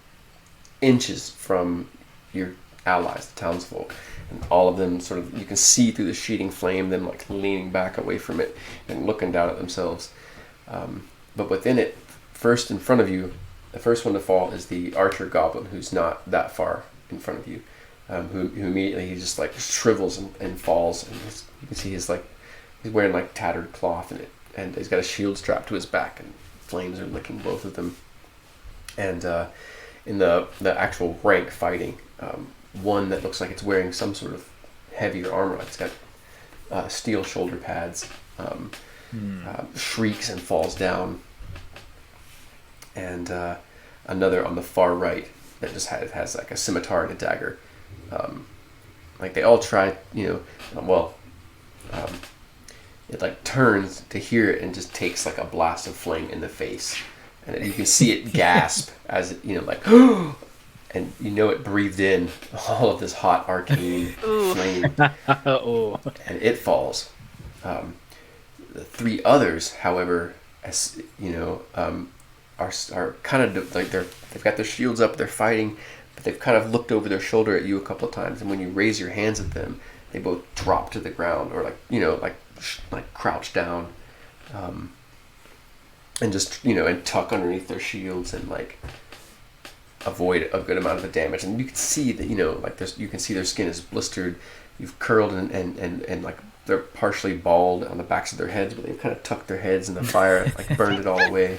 inches from your allies, the townsfolk. And all of them sort of, you can see through the sheeting flame, them like leaning back away from it and looking down at themselves. But within it, first in front of you, the first one to fall is the archer goblin, who's not that far in front of you, who immediately, he just like shrivels and falls, and you can see he's wearing like tattered cloth in it, and he's got a shield strapped to his back, and flames are licking both of them. And in the actual rank fighting, one that looks like it's wearing some sort of heavier armor, like it's got steel shoulder pads, shrieks and falls down. And another on the far right that just has like a scimitar and a dagger, like they all try, it like turns to hear it and just takes like a blast of flame in the face, and you can see it gasp as it, like, and it breathed in all of this hot arcane flame, and it falls. The three others, however, as are kind of like they've got their shields up, they're fighting, but they've kind of looked over their shoulder at you a couple of times, and when you raise your hands at them, they both drop to the ground, or like crouch down, and just and tuck underneath their shields and like avoid a good amount of the damage. And you can see that you can see their skin is blistered. You've curled and like they're partially bald on the backs of their heads, but they've kind of tucked their heads in the fire, like burned it all away.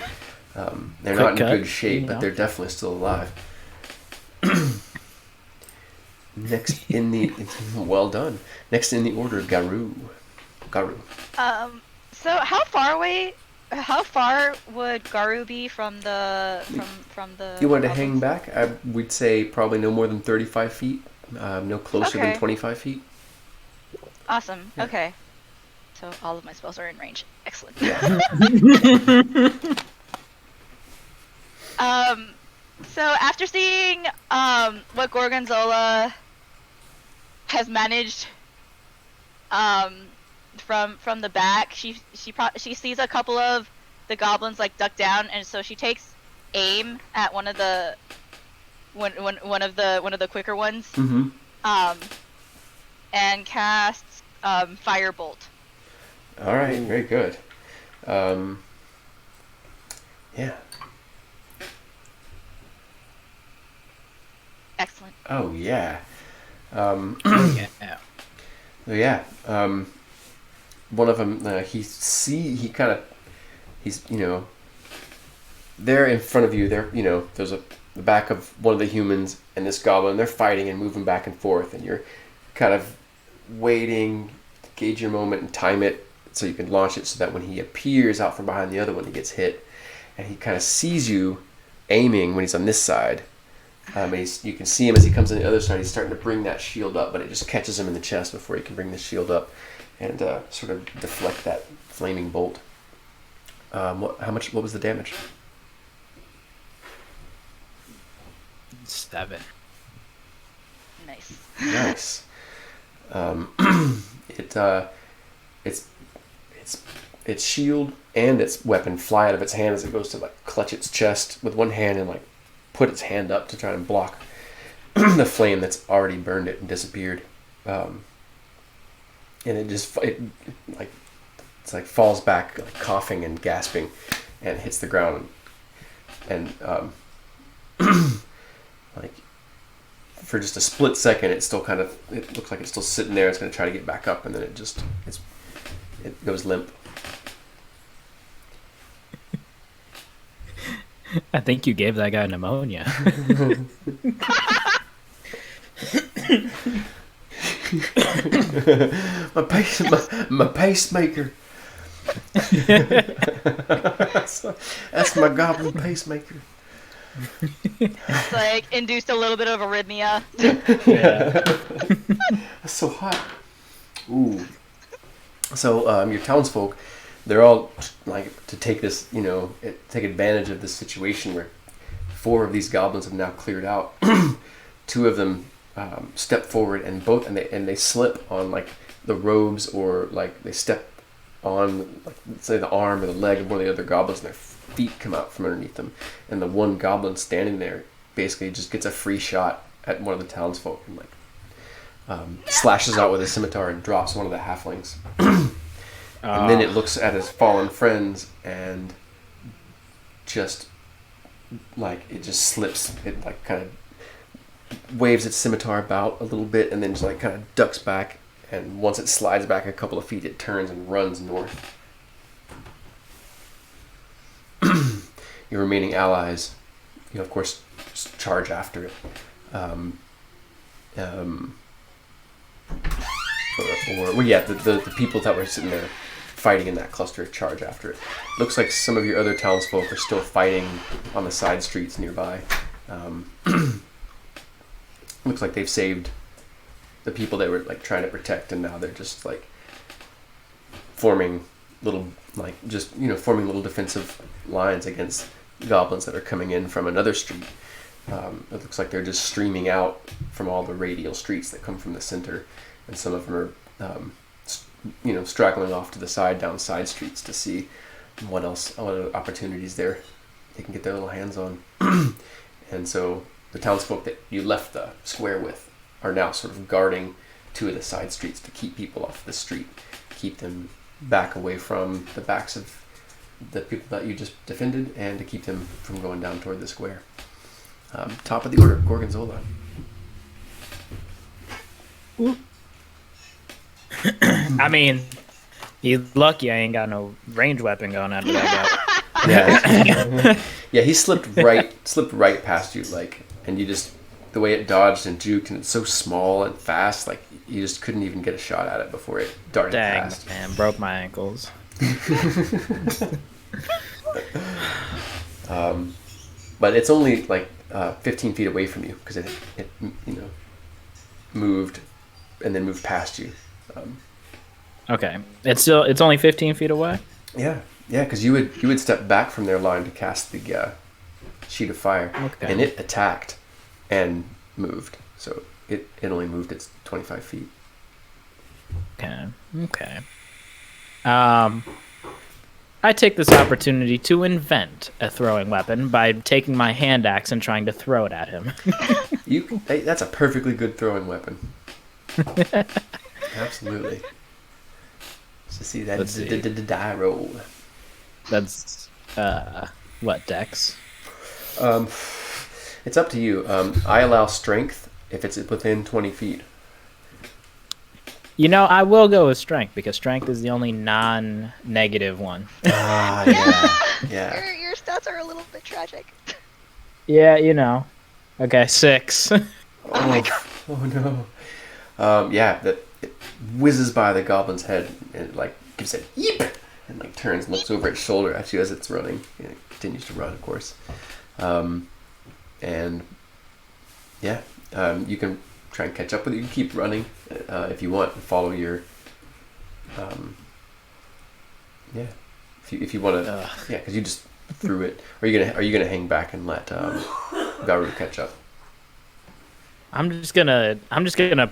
They're not in good shape, but they're definitely still alive. Next in the well done. Next in the order, Garu. So how far would Garu be from the You wanted to hang back? We'd say probably no more than 35 feet. No closer than 25 feet. Awesome. Yeah. Okay. So all of my spells are in range. Excellent. Yeah. So after seeing what Gorgonzola has managed from the back, she sees a couple of the goblins like duck down, and so she takes aim at one of the quicker ones. Mm-hmm. And casts Firebolt. All right, very good. Yeah. Excellent. Oh yeah. Yeah. Yeah. One of them, they're in front of you. There's the back of one of the humans and this goblin. They're fighting and moving back and forth, and you're kind of waiting to gauge your moment and time it so you can launch it, so that when he appears out from behind the other one, he gets hit, and he kind of sees you aiming when he's on this side. You can see him as he comes on the other side. He's starting to bring that shield up, but it just catches him in the chest before he can bring the shield up and sort of deflect that flaming bolt. What was the damage? 7. Nice. Nice. Its shield and its weapon fly out of its hand as it goes to like clutch its chest with one hand and like put its hand up to try and block the flame that's already burned it and disappeared. And it falls back like coughing and gasping and hits the ground and like for just a split second it looks like it's still sitting there. It's going to try to get back up, and then it goes limp. I think you gave that guy pneumonia. my pacemaker. That's my goblin pacemaker. It's like induced a little bit of arrhythmia. Yeah. That's so hot. Ooh. So your townsfolk, they're all like to take this, take advantage of this situation where 4 of these goblins have now cleared out. 2 of them step forward and they slip on like the robes, or like they step on like say the arm or the leg of one of the other goblins, and their feet come out from underneath them. And the one goblin standing there basically just gets a free shot at one of the townsfolk and like slashes out with a scimitar and drops one of the halflings. And then it looks at his fallen friends and just like it just slips. It like kind of waves its scimitar about a little bit and then just like kind of ducks back. And once it slides back a couple of feet, it turns and runs north. Your remaining allies, of course, charge after it. The people that were sitting there fighting in that cluster charge after it. Looks like some of your other townsfolk are still fighting on the side streets nearby. Looks like they've saved the people they were like trying to protect, and now they're just like forming little forming little defensive lines against goblins that are coming in from another street. It looks like they're just streaming out from all the radial streets that come from the center, and some of them are straggling off to the side down side streets to see what other opportunities they can get their little hands on. And so the townsfolk that you left the square with are now sort of guarding two of the side streets to keep people off the street, keep them back away from the backs of the people that you just defended, and to keep them from going down toward the square. Top of the order, Gorgonzola. I mean, he's lucky I ain't got no range weapon going after that guy. Yeah, yeah, he slipped right past you, like, and you just, the way it dodged and juked, and it's so small and fast, like you just couldn't even get a shot at it before it darted past. Dang, man, broke my ankles. But it's only like 15 feet away from you because it moved and then moved past you. Okay, it's only 15 feet away. Yeah, because you would step back from their line to cast the sheet of fire, okay. And it attacked and moved. So it only moved its 25 feet. Okay. I take this opportunity to invent a throwing weapon by taking my hand axe and trying to throw it at him. Hey, that's a perfectly good throwing weapon. Absolutely. So see that die roll. That's what, Dex? It's up to you. I allow strength if it's within 20 feet. I will go with strength because strength is the only non-negative one. Yeah. Your stats are a little bit tragic. Yeah, Okay, 6. Oh my god. Oh no. It whizzes by the goblin's head and it, like, gives it yeep and like turns and looks over its shoulder at you as it's running. And it continues to run, of course. You can try and catch up with it. You can keep running if you want and follow your if you want to because you just threw it. Or are you gonna hang back and let Garu catch up? I'm just gonna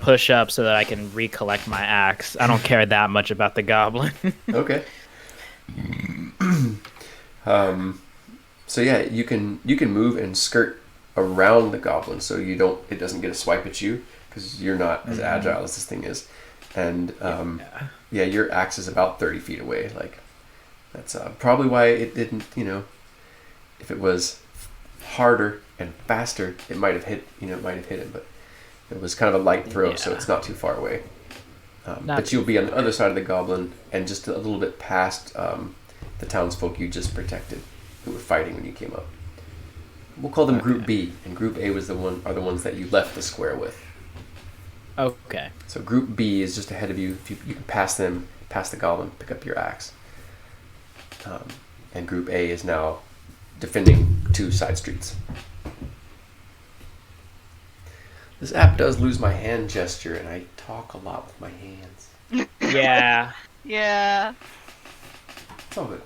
push up so that I can recollect my axe. I don't care that much about the goblin. Okay. So yeah, you can move and skirt around the goblin so it doesn't get a swipe at you because you're not as agile as this thing is, and your axe is about 30 feet away. Like that's probably why it didn't. If it was harder and faster, it might have hit. It might have hit him, but it was kind of a light throw, so it's not too far away. But you'll be on the other side of the goblin and just a little bit past the townsfolk you just protected, who were fighting when you came up. We'll call them Group B, and Group A are the ones that you left the square with. Okay. So Group B is just ahead of you. If you can pass them, pass the goblin, pick up your axe. And Group A is now defending 2 side streets. This app does lose my hand gesture, and I talk a lot with my hands. Yeah. Yeah. It's all good.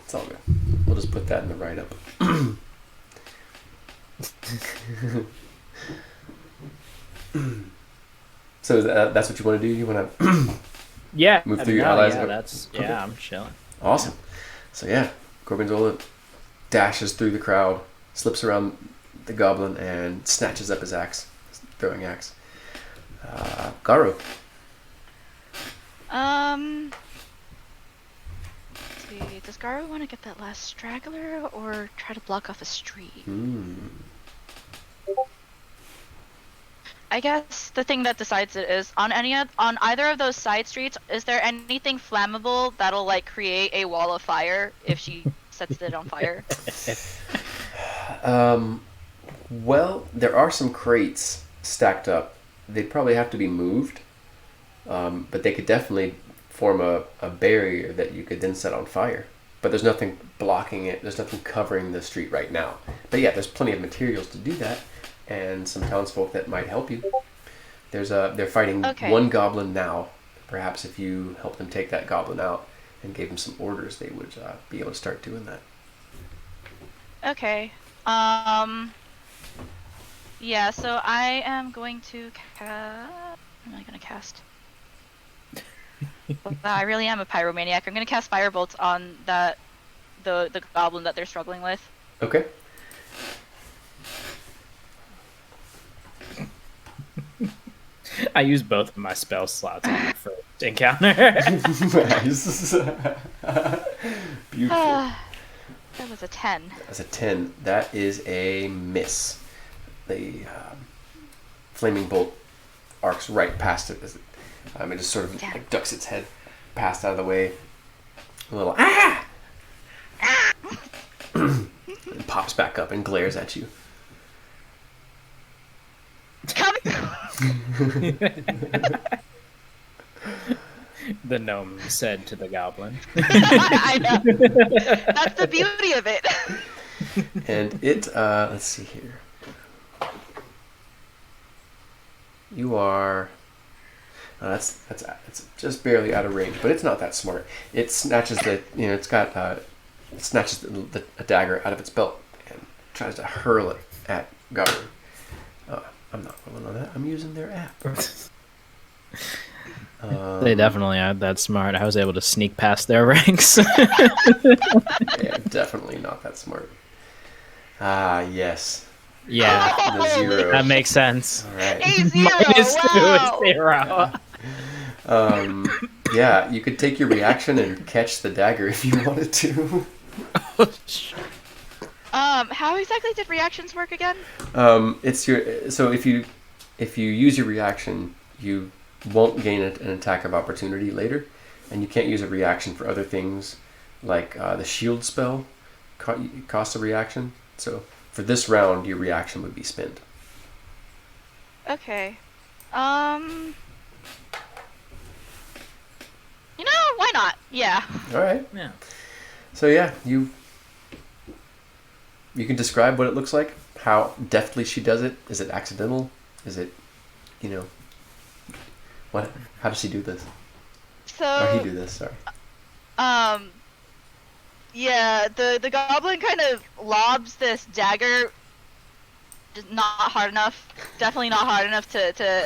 We'll just put that in the write-up. So that's what you want to do? You want to move through your allies? Okay. I'm chilling. Awesome. So yeah, Gorgonzola dashes through the crowd, slips around the goblin, and snatches up his axe, his throwing axe. Garu. Let's see. Does Garu want to get that last straggler or try to block off a street? I guess the thing that decides it is on either of those side streets. Is there anything flammable that'll like create a wall of fire if she sets it on fire? Well, there are some crates stacked up. They'd probably have to be moved, but they could definitely form a barrier that you could then set on fire. But there's nothing blocking it. There's nothing covering the street right now. But yeah, there's plenty of materials to do that, and some townsfolk that might help you. They're fighting Okay. one goblin now. Perhaps if you help them take that goblin out and gave them some orders, they would be able to start doing that. Okay. Yeah, so I am going to cast... What am I going to cast? Wow, I really am a pyromaniac. I'm going to cast Firebolt on the goblin that they're struggling with. Okay. I use both of my spell slots on the first encounter. Nice. Beautiful. That was a 10. That's a 10. That is a miss. The flaming bolt arcs right past it. As it just sort of like ducks its head past out of the way. A little and pops back up and glares at you. Come! The gnome said to the goblin. I know. That's the beauty of it. And it, let's see here. You are. That's just barely out of range, but it's not that smart. It snatches it snatches a dagger out of its belt and tries to hurl it at Goblin. I'm not rolling on that. I'm using their app. They definitely aren't that smart. I was able to sneak past their ranks. Yeah, definitely not that smart. Ah, yes. Yeah, The 0. that makes sense. All right. A 0! Wow! Yeah, you could take your reaction and catch the dagger if you wanted to. How exactly did reactions work again? It's your so if you use your reaction, you won't gain an attack of opportunity later, and you can't use a reaction for other things like the shield spell costs a reaction. So for this round, your reaction would be spent. Okay. You know, why not? Yeah. All right. Yeah. So yeah, you can describe what it looks like, how deftly she does it. Is it accidental? Is it, what? How does she do this? Or he So, do this? Sorry. yeah, the goblin kind of lobs this dagger, just not hard enough. Definitely not hard enough to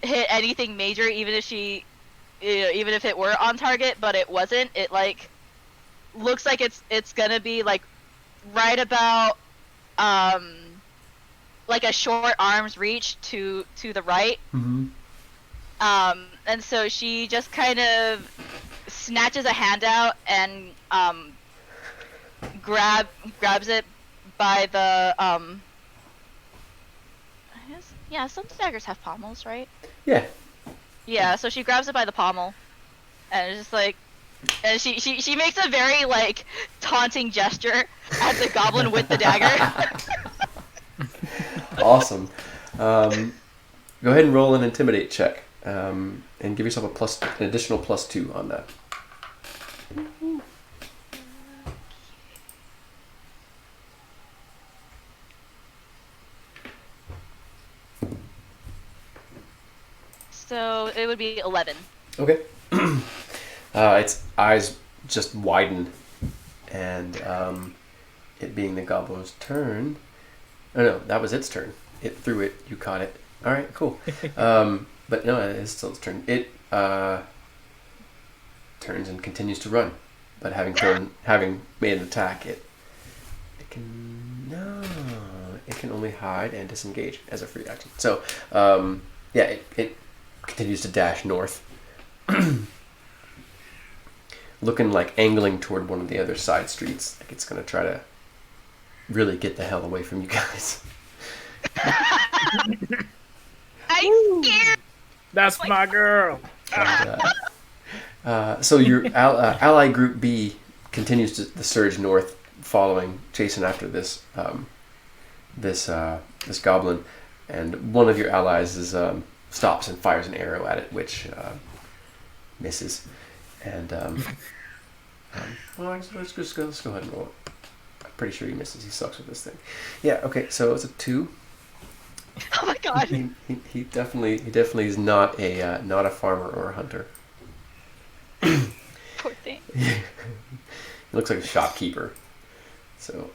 hit anything major, even if even if it were on target, but it wasn't. It looks like it's gonna be right about like a short arm's reach to the right. Mm-hmm. And so she just kind of snatches a hand out and grabs it by the yeah, some daggers have pommels, right? Yeah. Yeah, so she grabs it by the pommel and it's just and she makes a very taunting gesture at the goblin with the dagger. Awesome. Go ahead and roll an intimidate check, and give yourself an additional +2 on that. So it would be 11. Okay. Its eyes just widen, and it being the goblin's turn. Oh no, that was its turn. It threw it. You caught it. All right, cool. But no, it is still its turn. It turns and continues to run, but having made an attack, it can only hide and disengage as a free action. So yeah, it continues to dash north, looking angling toward one of the other side streets, like it's gonna try to really get the hell away from you guys. I'm scared. That's my girl. And, so your ally group B continues to surge north, chasing after this goblin, and one of your allies stops and fires an arrow at it, which misses. And well, let's go ahead and roll it. I'm pretty sure he misses. He sucks with this thing. Yeah. Okay. So it's a 2. Oh my god. He definitely is not a farmer or a hunter. Poor thing. He looks like a shopkeeper. So,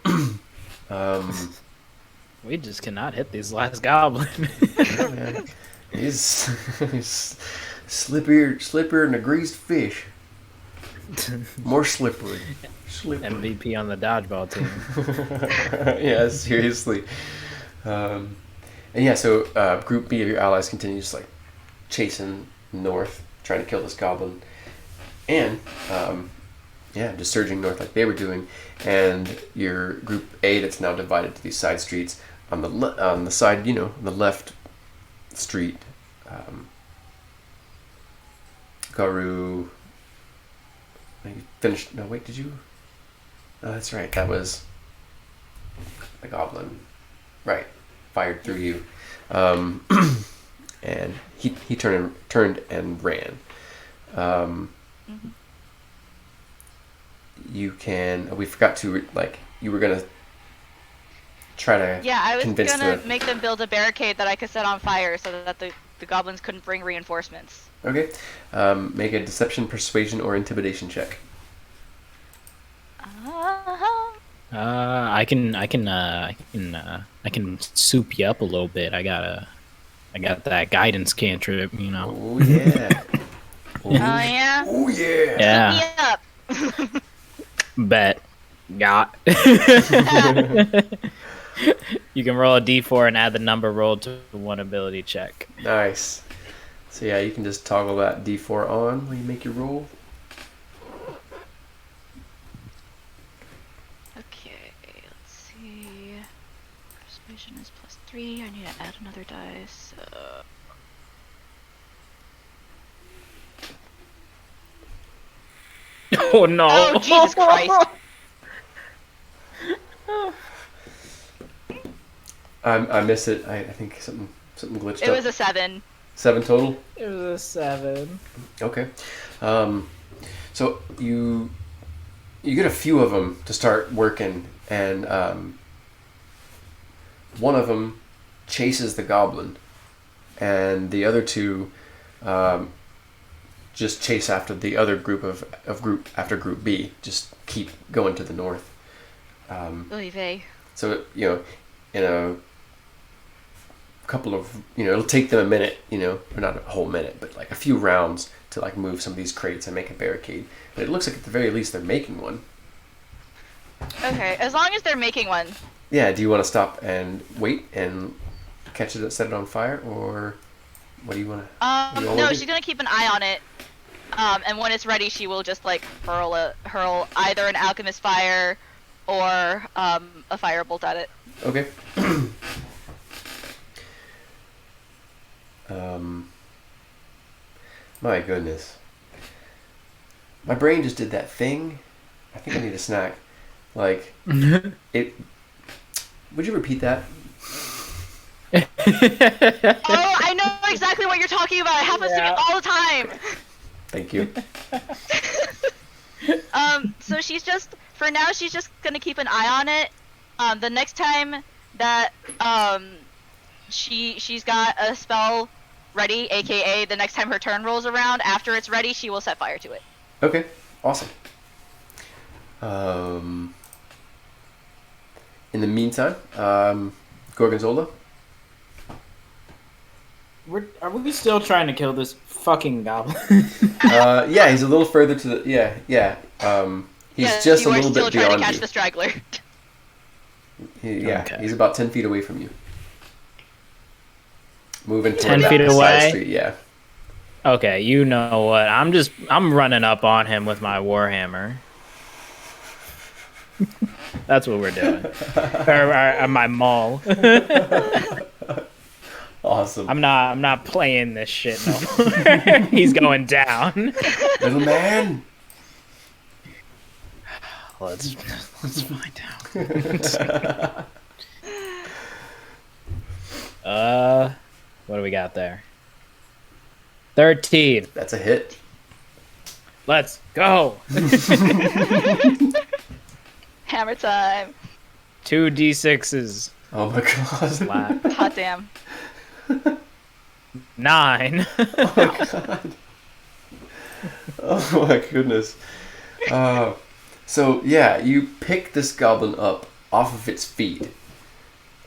We just cannot hit these last goblin. he's slippier than a greased fish. More slippery. MVP on the dodgeball team. Yeah, seriously. And yeah, so Group B of your allies continues like chasing north, trying to kill this goblin, and just surging north like they were doing. And your Group A that's now divided to these side streets on the side, on the left street. Garu. You finished. No, wait. Did you? Oh, that's right. That was the goblin. Right. Fired through you. And he turned and ran. You can. We forgot to you were gonna try to. Yeah, I was convince gonna make them build a barricade that I could set on fire so that the goblins couldn't bring reinforcements. Okay. Make a deception, persuasion, or intimidation check. I can soup you up a little bit. I got that guidance cantrip, Oh yeah. Oh yeah. Oh yeah. Yeah. Me up. Bet. Got. You can roll a d4 and add the number rolled to one ability check. Nice. So yeah, you can just toggle that D4 on when you make your roll. Okay, let's see. Persuasion is +3. I need to add another dice. Oh no! Oh Jesus Christ! I missed it. I think something glitched It up. was a 7. 7 total? It was a 7. Okay. So you get a few of them to start working, and one of them chases the goblin, and the other two just chase after the other group after Group B. Just keep going to the north. Oy vey. So in a couple of it'll take them a minute, or not a whole minute, but like a few rounds to like move some of these crates and make a barricade. But it looks like at the very least they're making one. Okay, as long as they're making one. Yeah. Do you want to stop and wait and catch it, set it on fire, or what do you want to? No, she's gonna keep an eye on it. And when it's ready, she will just like hurl either an alchemist fire or a firebolt at it. Okay. My goodness. My brain just did that thing. I think I need a snack. Like, it... Would you repeat that? Oh, I know exactly what you're talking about. It happens to me all the time. Thank you. So she's just gonna keep an eye on it. The next time that she's got a spell ready, aka the next time her turn rolls around, after it's ready, she will set fire to it. Okay, awesome. In the meantime, Gorgonzola. Are we still trying to kill this fucking goblin? Yeah, he's a little further to the. Yeah. He's just a little bit beyond you. You are still trying to catch the straggler. Okay. He's about 10 feet away from you. Moving toward 10 that feet side away? street, yeah. Okay, you know what? I'm running up on him with my warhammer. That's what we're doing. or my maul. Awesome. I'm not playing this shit no more. He's going down. Little man. Let's find out. What do we got there? 13. That's a hit. Let's go. Hammer time. 2d6s. Oh my god. Slap. Hot damn. 9. Oh my god. Oh my goodness. So yeah, you pick this goblin up off of its feet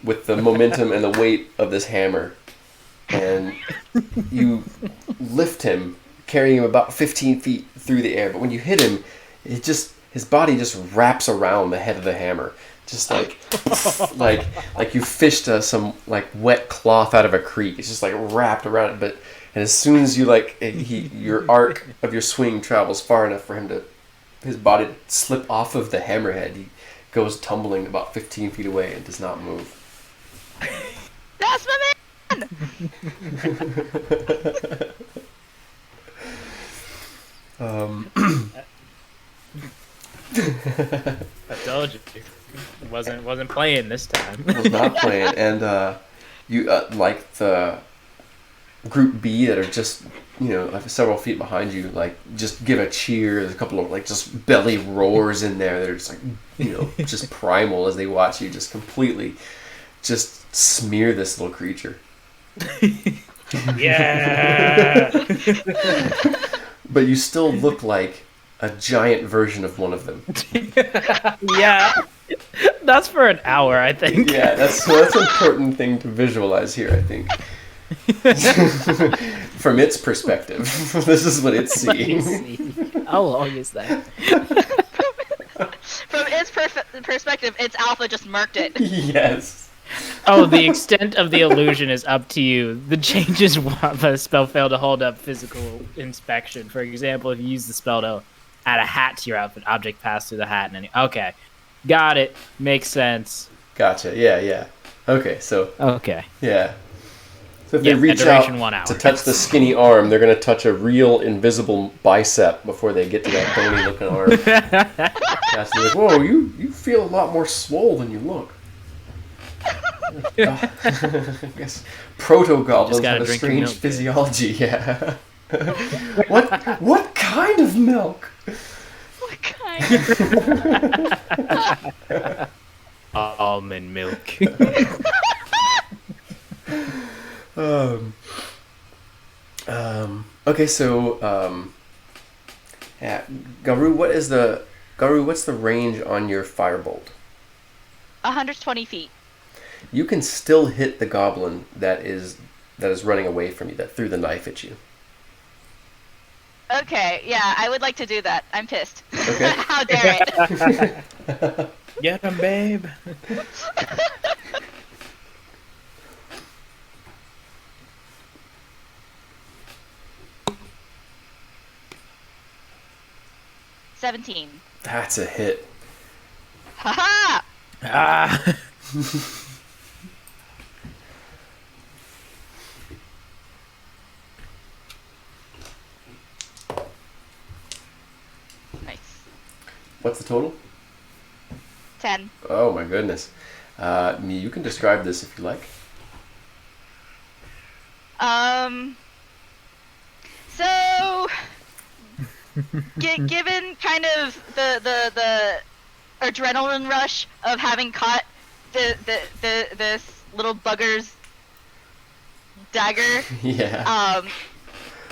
with the momentum and the weight of this hammer, and you lift him, carrying him about 15 feet through the air. But when you hit him, his body just wraps around the head of the hammer, just like you fished some like wet cloth out of a creek. It's just like wrapped around it. And as soon as you your arc of your swing travels far enough for his body to slip off of the hammerhead, he goes tumbling about 15 feet away and does not move. That's my man! I told you. Wasn't playing this time. Was not playing. And you like the group B that are just like several feet behind you, like just give a cheer. There's a couple of like just belly roars in there. They're just like just primal as they watch you just completely just smear this little creature. Yeah. But you still look like a giant version of one of them. Yeah. That's for an hour, I think. Yeah, that's an important thing to visualize here, I think. From its perspective, this is what it's seeing. How long is that? From its perspective, its alpha just murked it. Yes. Oh, the extent of the illusion is up to you. The changes if a spell failed to hold up physical inspection. For example, if you use the spell to add a hat to your outfit, object pass through the hat. Okay, got it. Makes sense. Gotcha. Yeah. Okay, so. Okay. Yeah. So if they reach out to touch the skinny arm, they're going to touch a real invisible bicep before they get to that bony-looking arm. That's like, whoa, you feel a lot more swole than you look. I guess proto-goblins have a strange physiology, yeah. What kind of milk? What kind? Almond milk. Okay, so yeah, Garu, what's the range on your firebolt? 120 feet. You can still hit the goblin that is running away from you, that threw the knife at you. Okay, yeah, I would like to do that. I'm pissed. Okay. How dare it? Get him, babe. $17. That's a hit. Haha! Ah. Nice. What's the total? 10. Oh my goodness. You can describe this if you like. So, given kind of the adrenaline rush of having caught this little bugger's dagger, Yeah.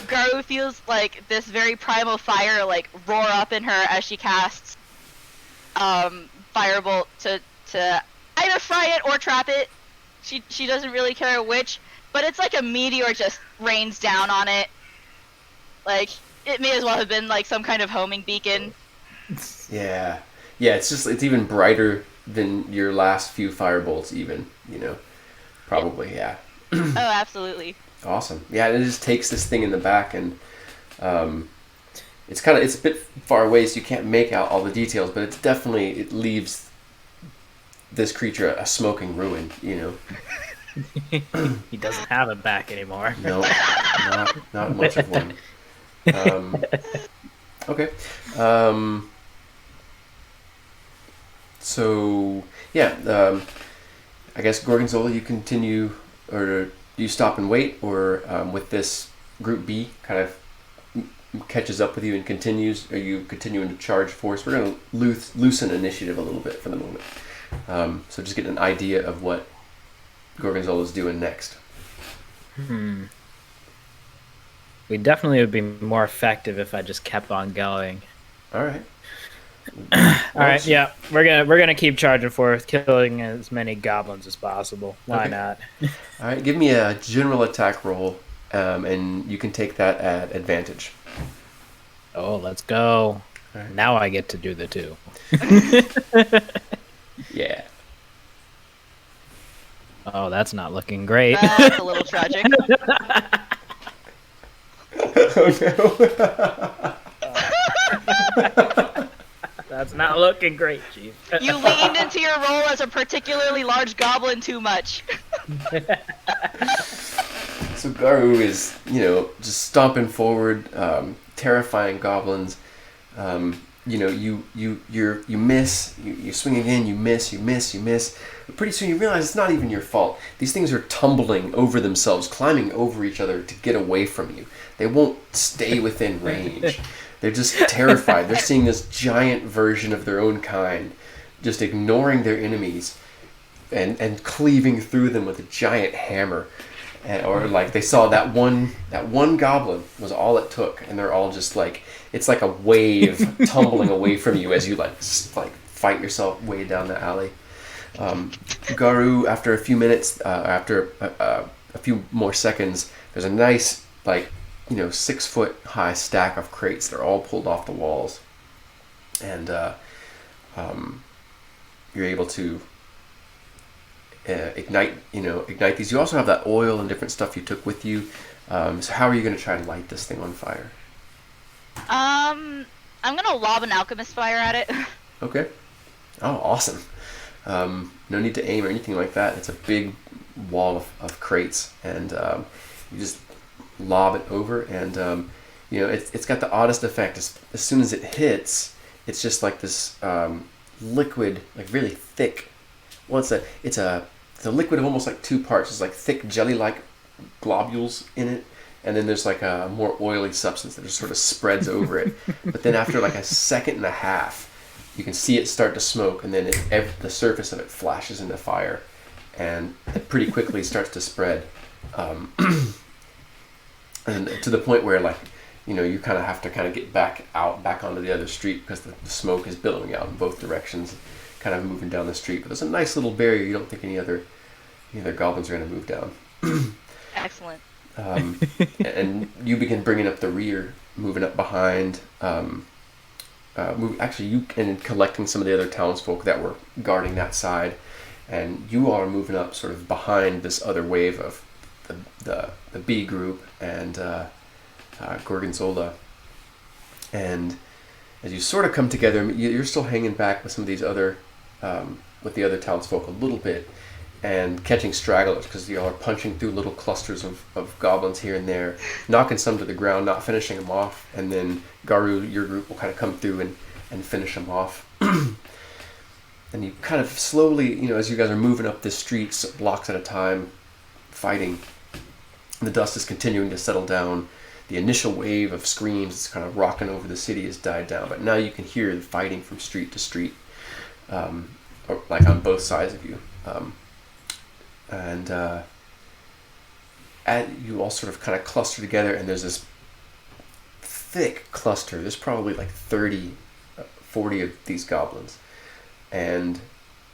Garu feels like this very primal fire like roar up in her as she casts Firebolt to either fry it or trap it. She doesn't really care which, but it's like a meteor just rains down on it. Like, it may as well have been like some kind of homing beacon. Yeah. Yeah, it's even brighter than your last few firebolts even, Probably, yeah. Oh, absolutely. Awesome. Yeah, and it just takes this thing in the back, and it's a bit far away, so you can't make out all the details, but it leaves this creature a smoking ruin, He doesn't have a back anymore. No, not much of one. Okay. So yeah, I guess Gorgonzola, you continue, or do you stop and wait, or with this group B kind of catches up with you and continues? Are you continuing to charge force? We're going to loosen initiative a little bit for the moment. So just get an idea of what Gorgonzola is doing next. Hmm. We definitely would be more effective if I just kept on going. All right. All Why right, don't you? yeah, we're gonna keep charging forth, killing as many goblins as possible. Why Okay. not? All right. Give me a general attack roll, and you can take that at advantage. Oh, let's go. All right. Now I get to do the two. Yeah. Oh, that's not looking great. That's a little tragic. Oh no. That's not looking great, Chief. You leaned into your role as a particularly large goblin too much. So Garu is, just stomping forward, terrifying goblins. You miss, you swing again, you miss. But pretty soon you realize it's not even your fault. These things are tumbling over themselves, climbing over each other to get away from you. They won't stay within range. They're just terrified. They're seeing this giant version of their own kind, just ignoring their enemies and cleaving through them with a giant hammer. Or like they saw that one goblin was all it took, and they're all just like, it's like a wave tumbling away from you as you like fight yourself way down the alley. Garu, after a few minutes, after a few more seconds, there's a nice 6-foot high stack of crates. They're all pulled off the walls, and you're able to ignite these. You also have that oil and different stuff you took with you. So how are you going to try to light this thing on fire? I'm gonna lob an alchemist fire at it. Okay. Oh, awesome. No need to aim or anything like that. It's a big wall of crates, and you just lob it over, and it's got the oddest effect. As soon as it hits, it's just like this liquid, like really thick. Well, it's a liquid of almost like two parts. It's like thick jelly-like globules in it, and then there's like a more oily substance that just sort of spreads over it. But then after like a second and a half, you can see it start to smoke, and then the surface of it flashes into fire, and it pretty quickly starts to spread, and to the point where you kind of have to get back onto the other street because the smoke is billowing out in both directions, kind of moving down the street. But there's a nice little barrier you don't think any other goblins are going to move down. Excellent. And you begin bringing up the rear, moving up behind. And collecting some of the other townsfolk that were guarding that side, and you all are moving up sort of behind this other wave of the B group and Gorgonzola. And as you sort of come together, you're still hanging back with some of these other with the other townsfolk a little bit, and catching stragglers because you all are punching through little clusters of goblins here and there, knocking some to the ground, not finishing them off, and then Garu, your group, will kind of come through and finish them off. And you kind of slowly, as you guys are moving up this street, blocks at a time, fighting, the dust is continuing to settle down. The initial wave of screams that's kind of rocking over the city has died down, but now you can hear the fighting from street to street, or like on both sides of you. And you all sort of kind of cluster together, and there's this thick cluster. There's probably like 40 of these goblins, and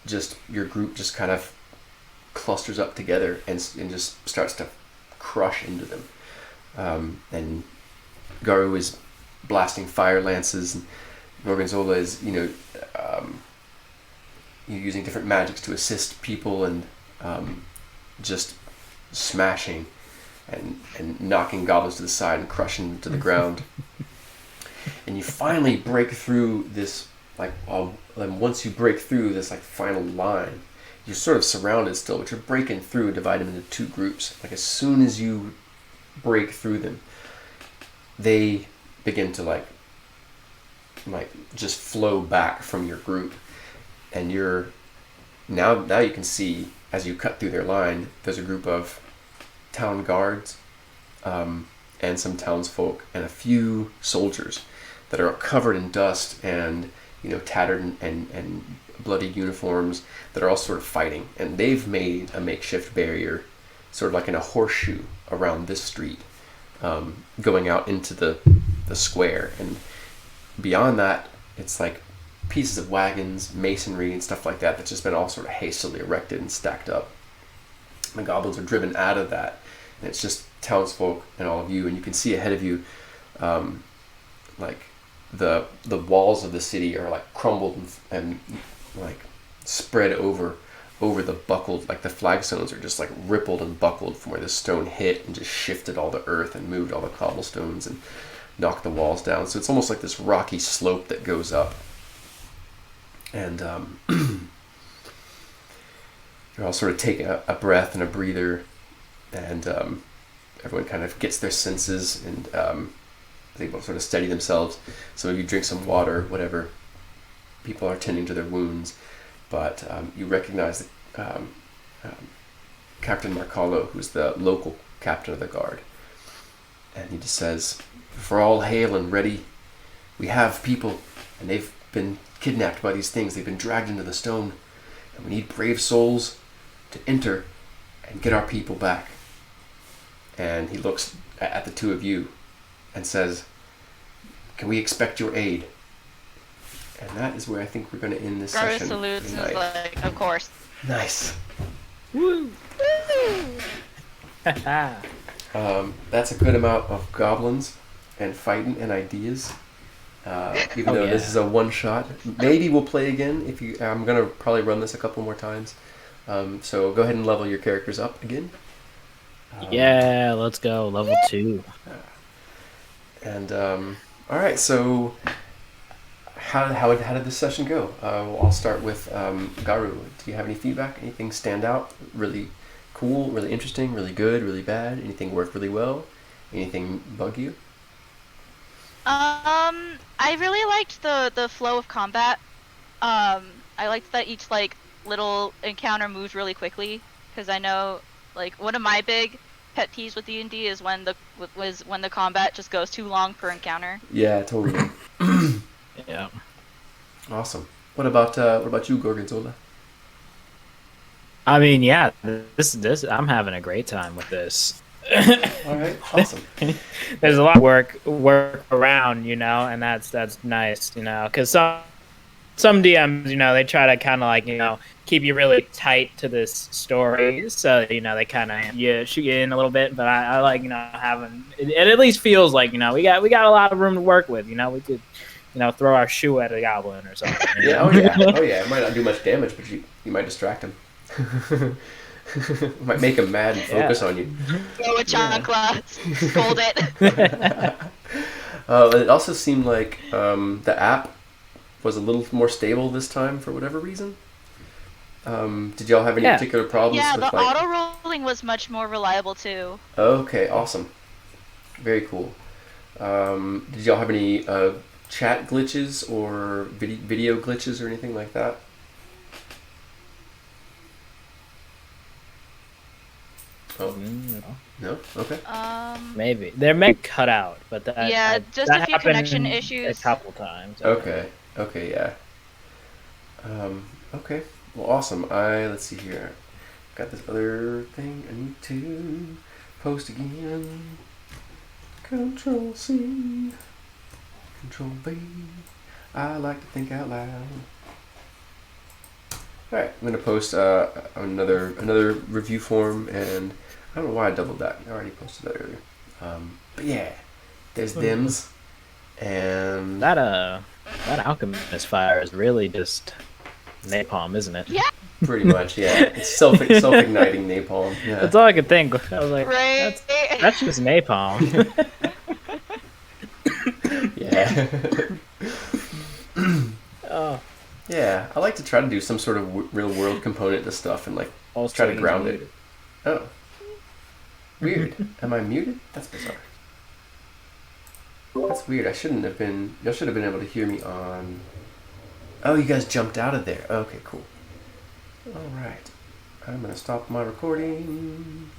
just your group just kind of clusters up together and just starts to crush into them. And Garu is blasting fire lances, and Gorgonzola is using different magics to assist people, and just smashing and knocking goblins to the side and crushing them to the ground. And you finally break through this, and once you break through this final line, you're sort of surrounded still, but you're breaking through, divide them into two groups. Like as soon as you break through them, they begin to just flow back from your group, and you're now you can see as you cut through their line, there's a group of town guards, and some townsfolk, and a few soldiers that are covered in dust and tattered and bloody uniforms that are all sort of fighting, and they've made a makeshift barrier sort of like in a horseshoe around this street, going out into the square. And beyond that, it's like pieces of wagons, masonry, and stuff like that that's just been all sort of hastily erected and stacked up. The goblins are driven out of that, and it's just townsfolk and all of you, and you can see ahead of you, like the walls of the city are like crumbled and like spread over the buckled, like the flagstones are just like rippled and buckled from where the stone hit and just shifted all the earth and moved all the cobblestones and knocked the walls down. So it's almost like this rocky slope that goes up. And you're all sort of taking a breath and a breather, and everyone kind of gets their senses and is able to sort of steady themselves. Some of you drink some water, whatever. People are tending to their wounds, but you recognize Captain Marcalo, who's the local captain of the guard. And he just says, "For all hail and ready, we have people, and they've been kidnapped by these things. They've been dragged into the stone, and we need brave souls to enter and get our people back." And he looks at the two of you and says, "Can we expect your aid?" And that is where I think we're going to end this Garu session salutes and is tonight. like, of course. Nice. Woo! That's a good amount of goblins and fighting and ideas. Even though this is a one shot, maybe we'll play again. I'm gonna probably run this a couple more times. So go ahead and level your characters up again. Yeah, let's go level 2. And all right. So how did this session go? I'll start with Garu. Do you have any feedback? Anything stand out? Really cool, really interesting, really good, really bad? Anything worked really well? Anything bug you? I really liked the flow of combat. I liked that each like little encounter moved really quickly, because I know like one of my big pet peeves with D&D is when the combat just goes too long per encounter. Yeah, totally. Yeah. Awesome. What about you, Gorgonzola? I mean, yeah, this I'm having a great time with this. All right, awesome. There's a lot of work around, and that's nice, because some DMs, they try to kind of like, keep you really tight to this story, so they kind of shoot you in a little bit. But I like having it at least feels like we got a lot of room to work with. We could throw our shoe at a goblin or something. Yeah, oh yeah. It might not do much damage, but you might distract him. Might make him mad and focus on you. Throw a chancla, scold it. It also seemed like the app was a little more stable this time for whatever reason. Did y'all have any particular problems? Yeah, with, the auto rolling was much more reliable too. Okay, awesome. Very cool. Did y'all have any chat glitches or video glitches or anything like that? Oh. No? Okay. Maybe. They may cut out, but that just that a few connection happened issues. a couple times. Okay, yeah. Okay. Well, awesome. Let's see here. Got this other thing I need to post again. Control C. Control V. I like to think out loud. Alright, I'm going to post another review form, and I don't know why I doubled that. I already posted that earlier. But yeah, there's Dims, and... That alchemist fire is really just napalm, isn't it? Yeah. Pretty much, yeah. It's self-igniting napalm. Yeah. That's all I could think. I was like, Right. that's just napalm. Yeah. Oh. Yeah, I like to try to do some sort of real world component to stuff and like try to ground it. Oh. Weird. Am I muted? That's bizarre. That's weird. Y'all should have been able to hear me on... Oh, you guys jumped out of there. Okay, cool. Alright. I'm going to stop my recording.